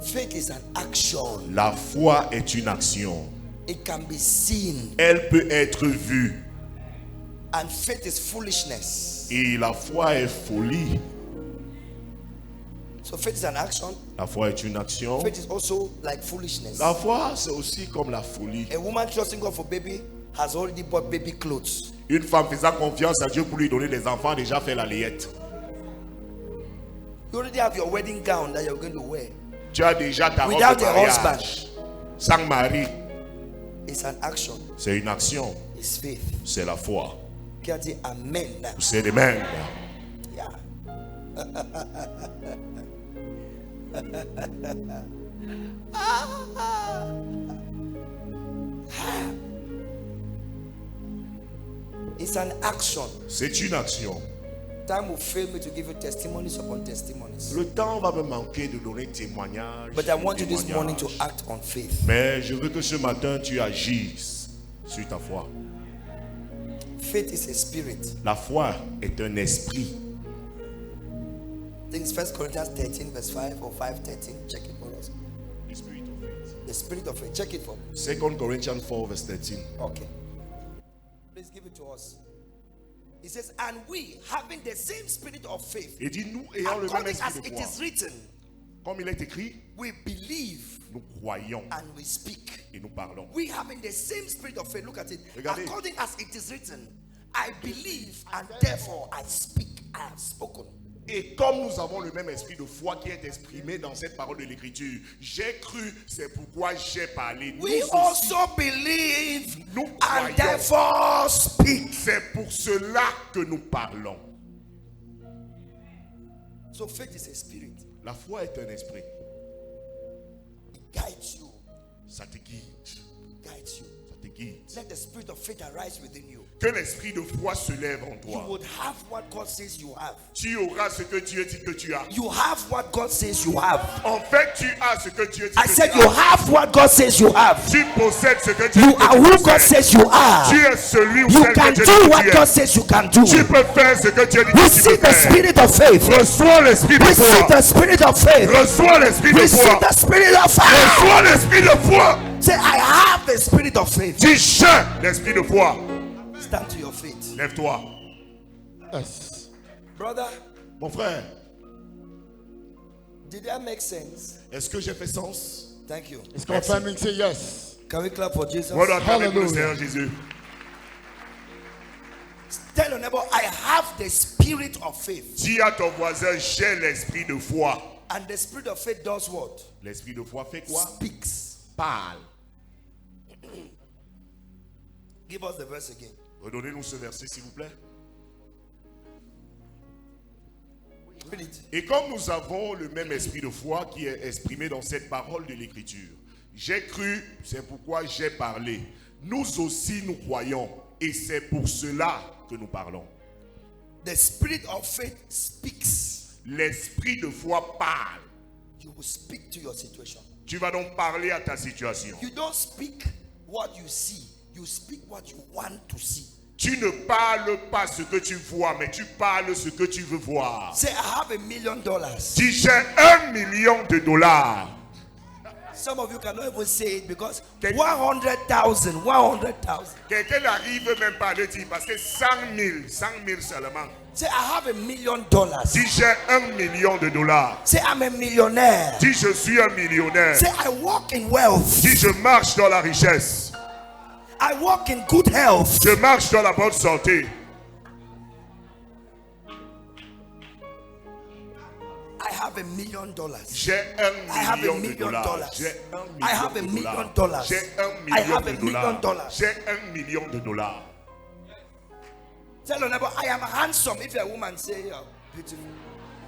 Faith is an action. La foi est une action. It can be seen. Elle peut être vue. And faith is foolishness. Et la foi est folie. So faith is an action. La foi est une action. Faith is also like foolishness. La foi, c'est aussi comme la folie. A woman trusting God for baby has already bought baby clothes. Une femme faisant confiance à Dieu pour lui donner des enfants a déjà fait la layette. You already have your wedding gown that you're going to wear. Tu as déjà ta robe Without de a mariage. Sans mari, It's an action. c'est une action. It's faith. C'est la foi. Qui a dit amen. C'est les mêmes. Yeah. It's an action. C'est une action. Time will fail me to give you testimonies upon testimonies. Le temps va me manquer de donner témoignage. But I want you this témoignage. morning to act on faith. Mais je veux que ce matin tu agisses sur ta foi. Faith is a spirit. La foi est un esprit. I think it's 1 Corinthians 13 verse 5 or 5:13. Check it for us. The spirit of faith. The spirit of faith. Check it for me. 2 Corinthians 4 verse 13. Okay. Please give it to us. It says, and we having the same spirit of faith, Et dit nous ayant le même according as esprit de it foi. is written, Comme il est écrit, we believe nous croyons and we speak. et nous parlons. We having the same spirit of faith. Look at it. Regardez. According as it is written, I believe and therefore I speak. I have spoken. Et comme nous avons le même esprit de foi qui est exprimé dans cette parole de l'écriture, j'ai cru, c'est pourquoi j'ai parlé. We Nous aussi, also believe nous and croyons. therefore speak. C'est pour cela que nous parlons. So faith is a spirit. La foi est un esprit. It guides you. Ça te guide. Guides you. Ça te guide. Let the spirit of faith arise within you. Que l'esprit de foi se lève en You toi. would have what God says you have. Tu auras ce que Dieu dit que tu as. You have what God says you have. En fait, tu as ce que Dieu dit I que said tu you as. have what God says you have. Tu possèdes ce que Dieu You dit que are tu who God possèdes. says you are. Tu es celui ou You celle can que Dieu do dit what que tu God es. says you can do. Tu peux faire ce que Dieu dit que tu Receive peux the faire. spirit of faith. Reçois l'esprit de Receive foi. the spirit of faith. Reçois l'esprit de Receive foi. the spirit of faith. Reçois l'esprit de foi. Say, I have the spirit of faith. Dis j'ai l'esprit de foi. Stand to your feet. Lève-toi. Yes. Brother, Mon frère, did that make sense? est-ce que j'ai fait sens? Thank you. It's confirming. Say yes. Can we clap for Jesus? Voilà, acclamez pour le Hallelujah. Seigneur Jésus. Tell your neighbor, I have the spirit of faith. Dis à ton voisin, j'ai l'esprit de foi. And the spirit of faith does what? L'esprit de foi fait quoi? Speaks. Parle. Give us the verse again. Redonnez-nous ce verset, s'il vous plaît. Read it. Et comme nous avons le même esprit de foi qui est exprimé dans cette parole de l'écriture, j'ai cru, c'est pourquoi j'ai parlé. Nous aussi nous croyons et c'est pour cela que nous parlons. The spirit of faith speaks. L'esprit de foi parle. You will speak to your situation. Tu vas donc parler à ta situation. You don't speak what you see. You speak what you want to see. Tu ne parles pas ce que tu vois, mais tu parles ce que tu veux voir. Say, I have $1 million. Si j'ai $1 million, Some of you cannot even say it because Can- 100,000. quelqu'un n'arrive même pas à le dire parce que 100 000 seulement. Say, I have $1 million. Si j'ai $1 million, Say, I'm a millionaire. si je suis un millionnaire, Say, I walk in wealth. si je marche dans la richesse, I walk in good health. je marche dans la bonne santé, I have have $1 million. J'ai I have $1 $1 million. million. J'ai I have $1 million. J'ai I $1 have million. $1 million. J'ai $1 million. Tell your neighbor, I am handsome. If you're a woman, say you're beautiful.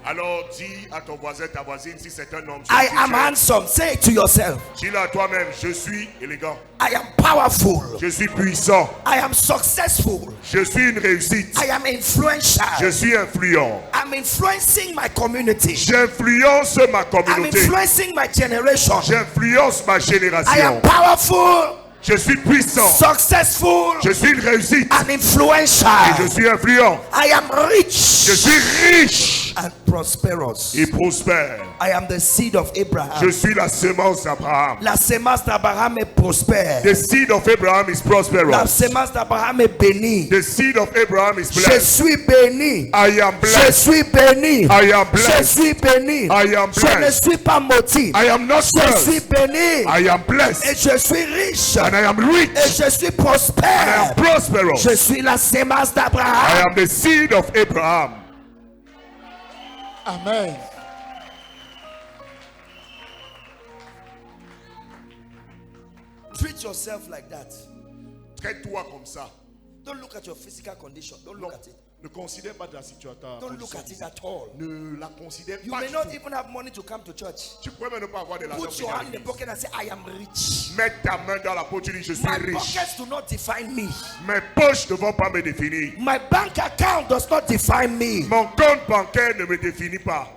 Alors dis à ton voisin, ta voisine, si c'est un homme. I am handsome. Say it to yourself. Dis-le à toi-même, je suis élégant. I am powerful. Je suis puissant. I am successful. Je suis une réussite. I am influential. Je suis influent. I'm influencing my community. J'influence ma I'm communauté. influencing my generation. J'influence ma I am génération. powerful, Je suis puissant. successful, Je suis une réussite. and Et influential. je suis influent. I am Je rich suis riche and prosperous. et prospère. I am the seed of Abraham. Je suis la semence d'Abraham. La semence d'Abraham est prospère. The seed of Abraham is La prosperous. semence d'Abraham est bénie. The seed of Abraham is Je blessed. suis béni. I am Je blessed. suis béni. I am Je blessed. suis béni. I am Je ne blessed. suis pas maudit. I am not Je suis cursed. béni. I am Et blessed. je suis riche. And I am rich. Et je suis And I prospère. am prosperous. Je suis la semence I d'Abraham. am the seed of Abraham. Amen. Treat yourself like that. Traite-toi comme ça. Don't look at your physical condition. Don't Non, look at it. ne considère pas ta situation. Don't look at it at all. Ne la considère You pas may du not tout. even have money to come to church. Tu pourrais même ne pas avoir de l'argent. Put your hand in the pocket and say, I am rich. Mets ta main dans la poche, tu dis je suis My riche. pockets do not define me. Mes poches ne vont pas me définir. My bank account does not define me. Mon compte bancaire ne me définit pas.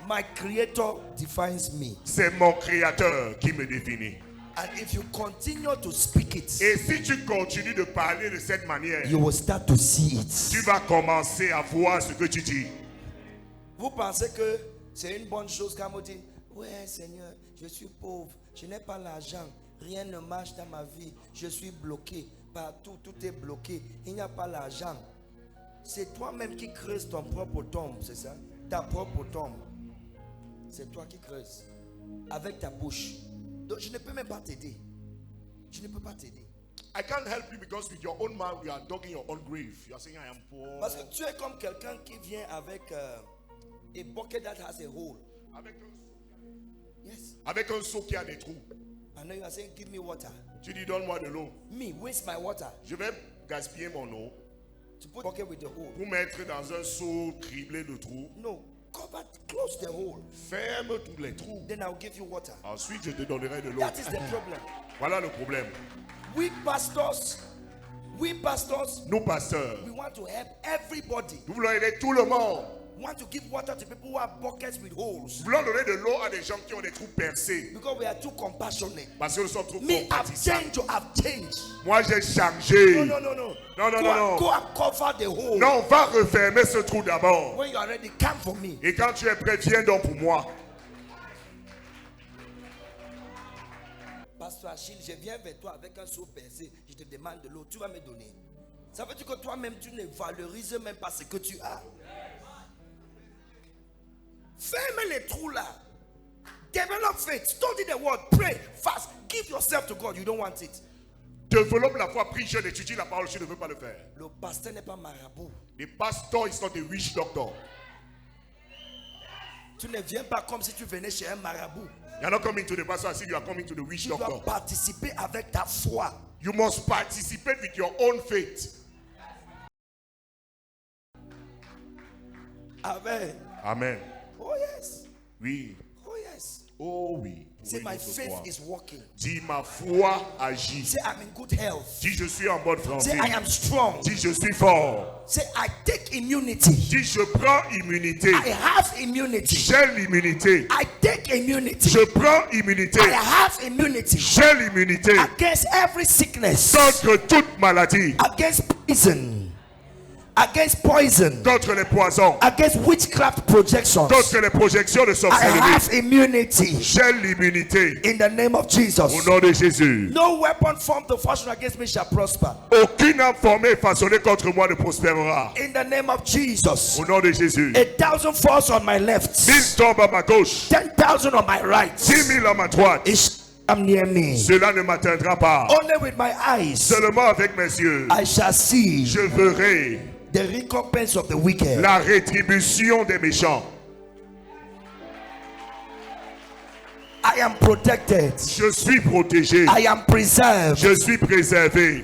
My creator defines me. C'est mon créateur qui me définit. And if you continue to speak it, Et si tu continues de parler de cette manière, you will start to see it. tu vas commencer à voir ce que tu dis. Vous pensez que c'est une bonne chose quand on dit, ouais Seigneur, je suis pauvre, je n'ai pas l'argent, rien ne marche dans ma vie, je suis bloqué, partout tout est bloqué, il n'y a pas l'argent. C'est toi-même qui creuses ton propre tombe, c'est ça? Ta propre tombe. C'est toi qui creuses avec ta bouche. Donc je ne peux même pas t'aider. Je ne peux pas t'aider. I can't help you because with your own mouth you are digging your own grave. You are saying I am poor. Parce que tu es comme quelqu'un qui vient avec a bucket that has a hole. Yes. Avec un seau qui a des trous. And now you are saying, give me water. Tu dis donne-moi de l'eau. Me, waste my water. Je vais gaspiller mon eau To put bucket with the hole. pour mettre dans un seau criblé de trous. No, cover, close the hole. Ferme tous les trous. Then I'll give you water. Ensuite, je te donnerai de l'eau. That is the problem. Voilà le problème. We pastors, Nous, pasteurs, we want to help everybody. nous voulons aider tout le monde. We want to give water to people who have buckets with holes. Nous voulons donner de l'eau à des gens qui ont des trous percés. Because we are too compassionate. Parce que nous sommes trop Me, I've compatissants. changed, I've changed. Moi, j'ai changé. No. Non, non, Go, non, and- non. go and cover the hole. Non, on va refermer ce trou d'abord. When you are ready, come for me. Et quand tu es prêt, viens donc pour moi. Pasteur Achille, je viens vers toi avec un seau percé. Je te demande de l'eau. Tu vas me donner. Ça veut dire que toi-même, tu ne valorises même pas ce que tu as. Ferme les trous là. Develop faith. Study the word. Pray. Fast. Give yourself to God. You don't want it. Développe la foi, prie, jeûne, étudie la parole, tu ne veux pas le faire. Le pasteur n'est pas marabout. The pastor is not a witch doctor. Tu ne viens pas comme si tu venais chez un marabout. You are not coming to the pastor as if you are coming to the witch Tu dois doctor. participer avec ta foi. You must participate with your own faith. Amen. Amen. Oh yes. Oui. Oh yes. Oh oui. Say Oui, my notre faith foi. is working. Dis ma foi agit. Say I'm in good health. Dis je suis en bonne Say santé. I am strong. Dis je suis fort. Say I take immunity. Dis je prends immunité. I have immunity. J'ai l'immunité. I take immunity. Je prends immunité. I have immunity J'ai l'immunité against every sickness, contre toute maladie, against poison, contre les poisons, against witchcraft projections. contre les projections de I sorcellerie. have immunity J'ai l'immunité in the name of au Jesus. nom de Jésus. No weapon formed or fashioned against me shall prosper. Aucune âme formée et façonnée contre moi ne prospérera. In the name of Jesus. Au nom de Jésus. 1,000 falls on my left, 1000 tombent à ma gauche, 10,000 on my right. 10 000 à ma droite. It shall come near me. Cela ne m'atteindra pas. Only with my eyes Seulement avec mes yeux, I shall see je verrai the recompense of the wicked. la rétribution des méchants. I am protected. Je suis protégé. I am preserved. Je suis préservé.